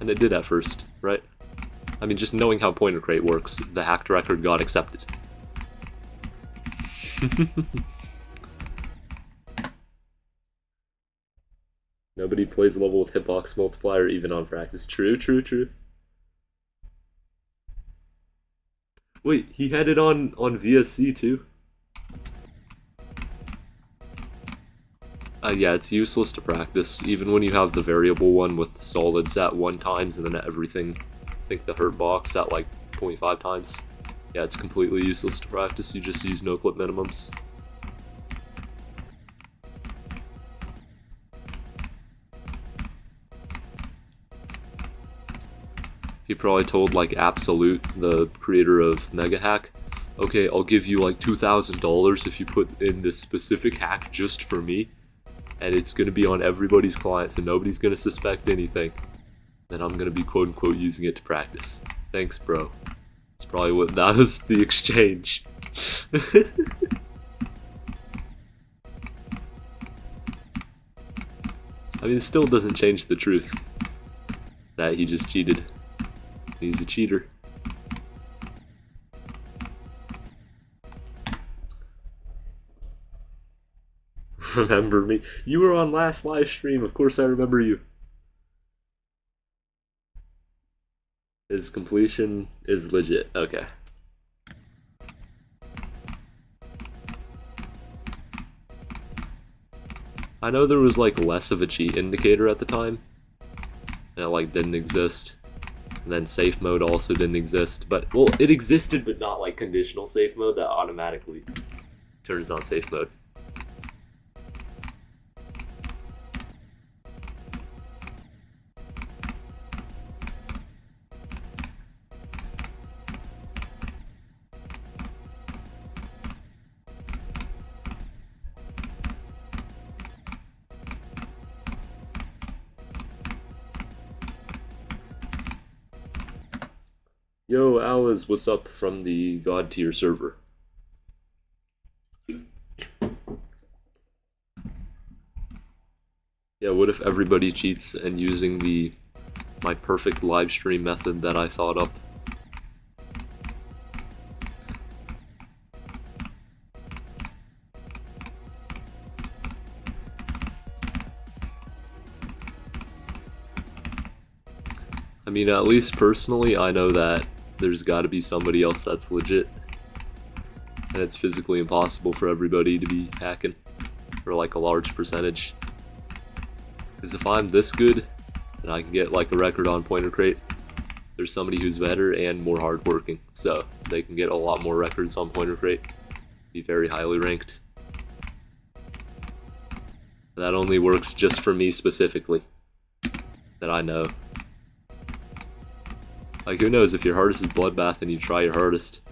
And it did at first, right? I mean, just knowing how Pointer Crate works, the hacked record got accepted. Nobody plays a level with hitbox multiplier even on practice. True, true, true. Wait, he had it on VSC too? Yeah, it's useless to practice, even when you have the variable one with solids at 1 times and then everything, I think the hurt box at like 0.5 times. Yeah, it's completely useless to practice, you just use no-clip minimums. He probably told like Absolute, the creator of Mega Hack, okay, I'll give you like $2,000 if you put in this specific hack just for me. And it's going to be on everybody's client, so nobody's going to suspect anything. Then I'm going to be quote-unquote using it to practice. Thanks, bro. That's probably what, that was the exchange. I mean, it still doesn't change the truth that he just cheated. He's a cheater. Remember me? You were on last live stream, of course I remember you. His completion is legit, okay. I know there was like less of a cheat indicator at the time, and it like didn't exist. And then safe mode also didn't exist, but, well, it existed but not like conditional safe mode that automatically turns on safe mode. Yo, Alice, what's up from the God tier server? Yeah, what if everybody cheats and using my perfect live stream method that I thought up? I mean, at least personally, I know that there's got to be somebody else that's legit. And it's physically impossible for everybody to be hacking, or like a large percentage. Because if I'm this good, and I can get like a record on Pointer Crate, there's somebody who's better and more hardworking, so they can get a lot more records on Pointer Crate, be very highly ranked. That only works just for me specifically, that I know. Like, who knows, if your hardest is Bloodbath and you try your hardest,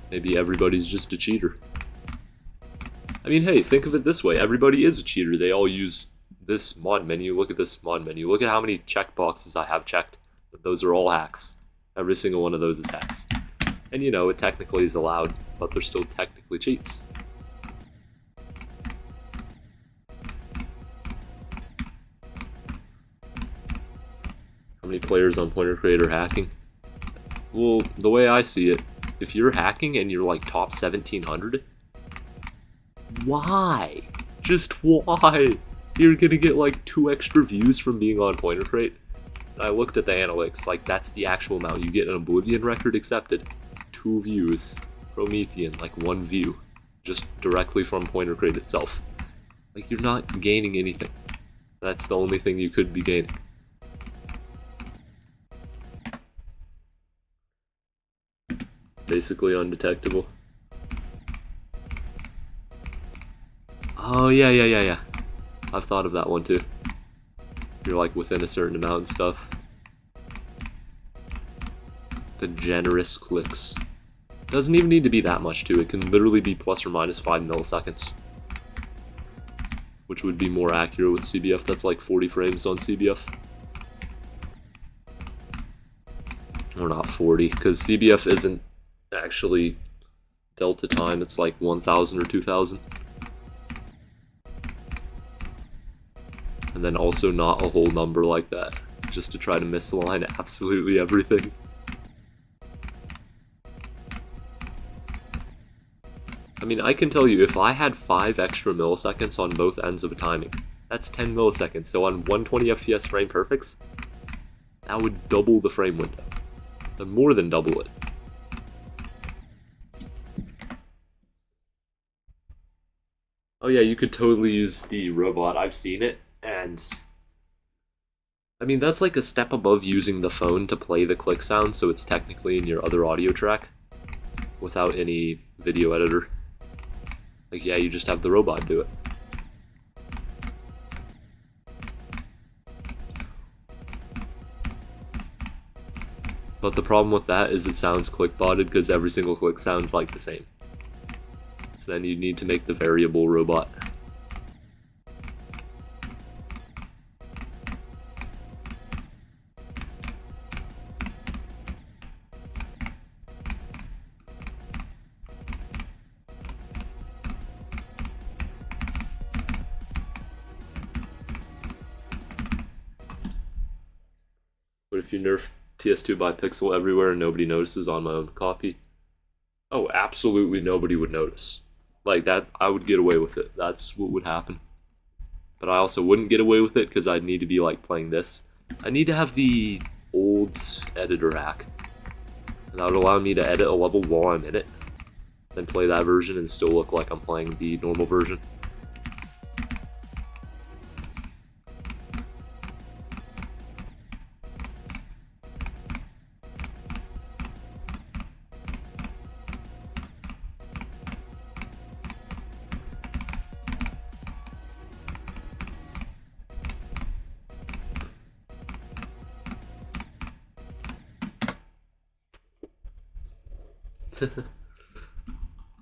maybe everybody's just a cheater. I mean, hey, think of it this way, everybody is a cheater, they all use this mod menu, look at this mod menu, look at how many checkboxes I have checked, but those are all hacks. Every single one of those is hacks. And you know, it technically is allowed, but they're still technically cheats. How many players on Pointer Crate are hacking? Well, the way I see it, if you're hacking and you're like top 1700, why? Just why? You're gonna get like 2 extra views from being on Pointer Crate. And I looked at the analytics, like that's the actual amount. You get an Oblivion record accepted, 2 views. Promethean, like 1 view. Just directly from Pointer Crate itself. Like, you're not gaining anything. That's the only thing you could be gaining. Basically undetectable. Oh, yeah. I've thought of that one too. You're like within a certain amount and stuff. the generous clicks. Doesn't even need to be that much too. It can literally be plus or minus 5 milliseconds. Which would be more accurate with CBF. That's like 40 frames on CBF. Or not 40, because CBF isn't actually delta time. It's like 1000 or 2000. And then also not a whole number like that, just to try to misalign absolutely everything. I mean, I can tell you, if I had 5 extra milliseconds on both ends of a timing, that's 10 milliseconds. So on 120 FPS frame perfects, that would double the frame window. And more than double it. Oh yeah, you could totally use the robot. I've seen it, and I mean, that's like a step above using the phone to play the click sound, so it's technically in your other audio track without any video editor. Like, yeah, you just have the robot do it. But the problem with that is it sounds click-botted because every single click sounds like the same. So then you need to make the variable robot. But if you nerf TS2 by pixel everywhere and nobody notices on my own copy, oh, absolutely nobody would notice. Like that, I would get away with it. That's what would happen. But I also wouldn't get away with it because I'd need to be like playing this. I need to have the old editor hack. And that would allow me to edit a level while I'm in it. Then play that version and still look like I'm playing the normal version.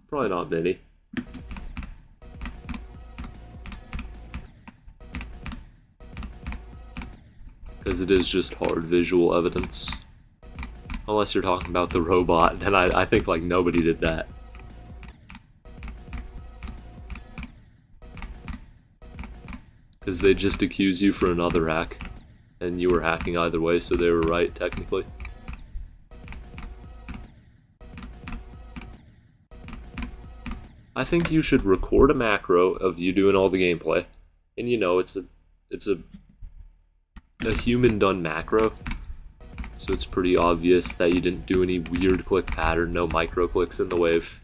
Probably not many. Because it is just hard visual evidence. Unless you're talking about the robot, then I think like nobody did that. Because they just accuse you for another hack. And you were hacking either way, so they were right, technically. I think you should record a macro of you doing all the gameplay, and you know it's a human done macro, so it's pretty obvious that you didn't do any weird click pattern, no micro clicks in the wave.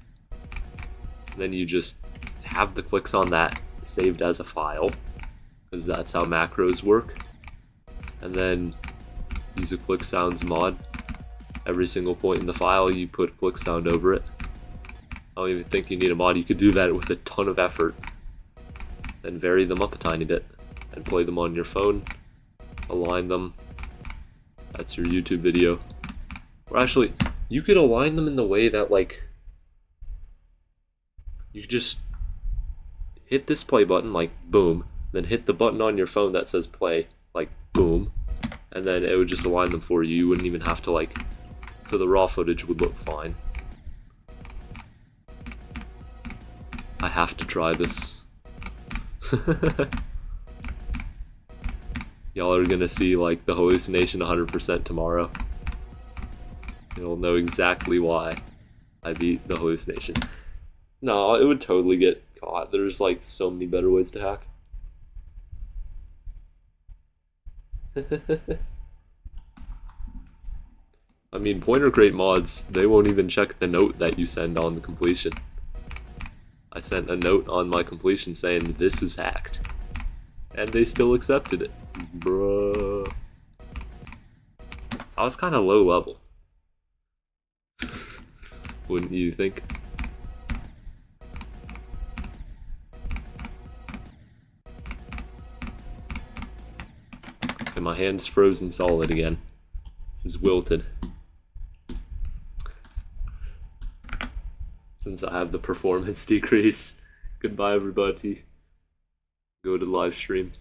And then you just have the clicks on that saved as a file, because that's how macros work. And then use a click sounds mod. Every single point in the file, you put click sound over it. I don't even think you need a mod. You could do that with a ton of effort. Then vary them up a tiny bit. And play them on your phone. Align them. That's your YouTube video. Or actually, you could align them in the way that, like, you just hit this play button, like, boom. Then hit the button on your phone that says play, like, boom. And then it would just align them for you. You wouldn't even have to, like, so the raw footage would look fine. I have to try this. Y'all are gonna see like the hallucination 100% tomorrow. You'll know exactly why I beat the hallucination. No, it would totally get caught. There's like so many better ways to hack. I mean, pointer crate mods, they won't even check the note that you send on the completion. I sent a note on my completion saying this is hacked. And they still accepted it. Bruh. I was kind of low level. Wouldn't you think? Okay, my hand's frozen solid again. This is wilted. since I have the performance decrease. Goodbye, everybody. Go to the live stream.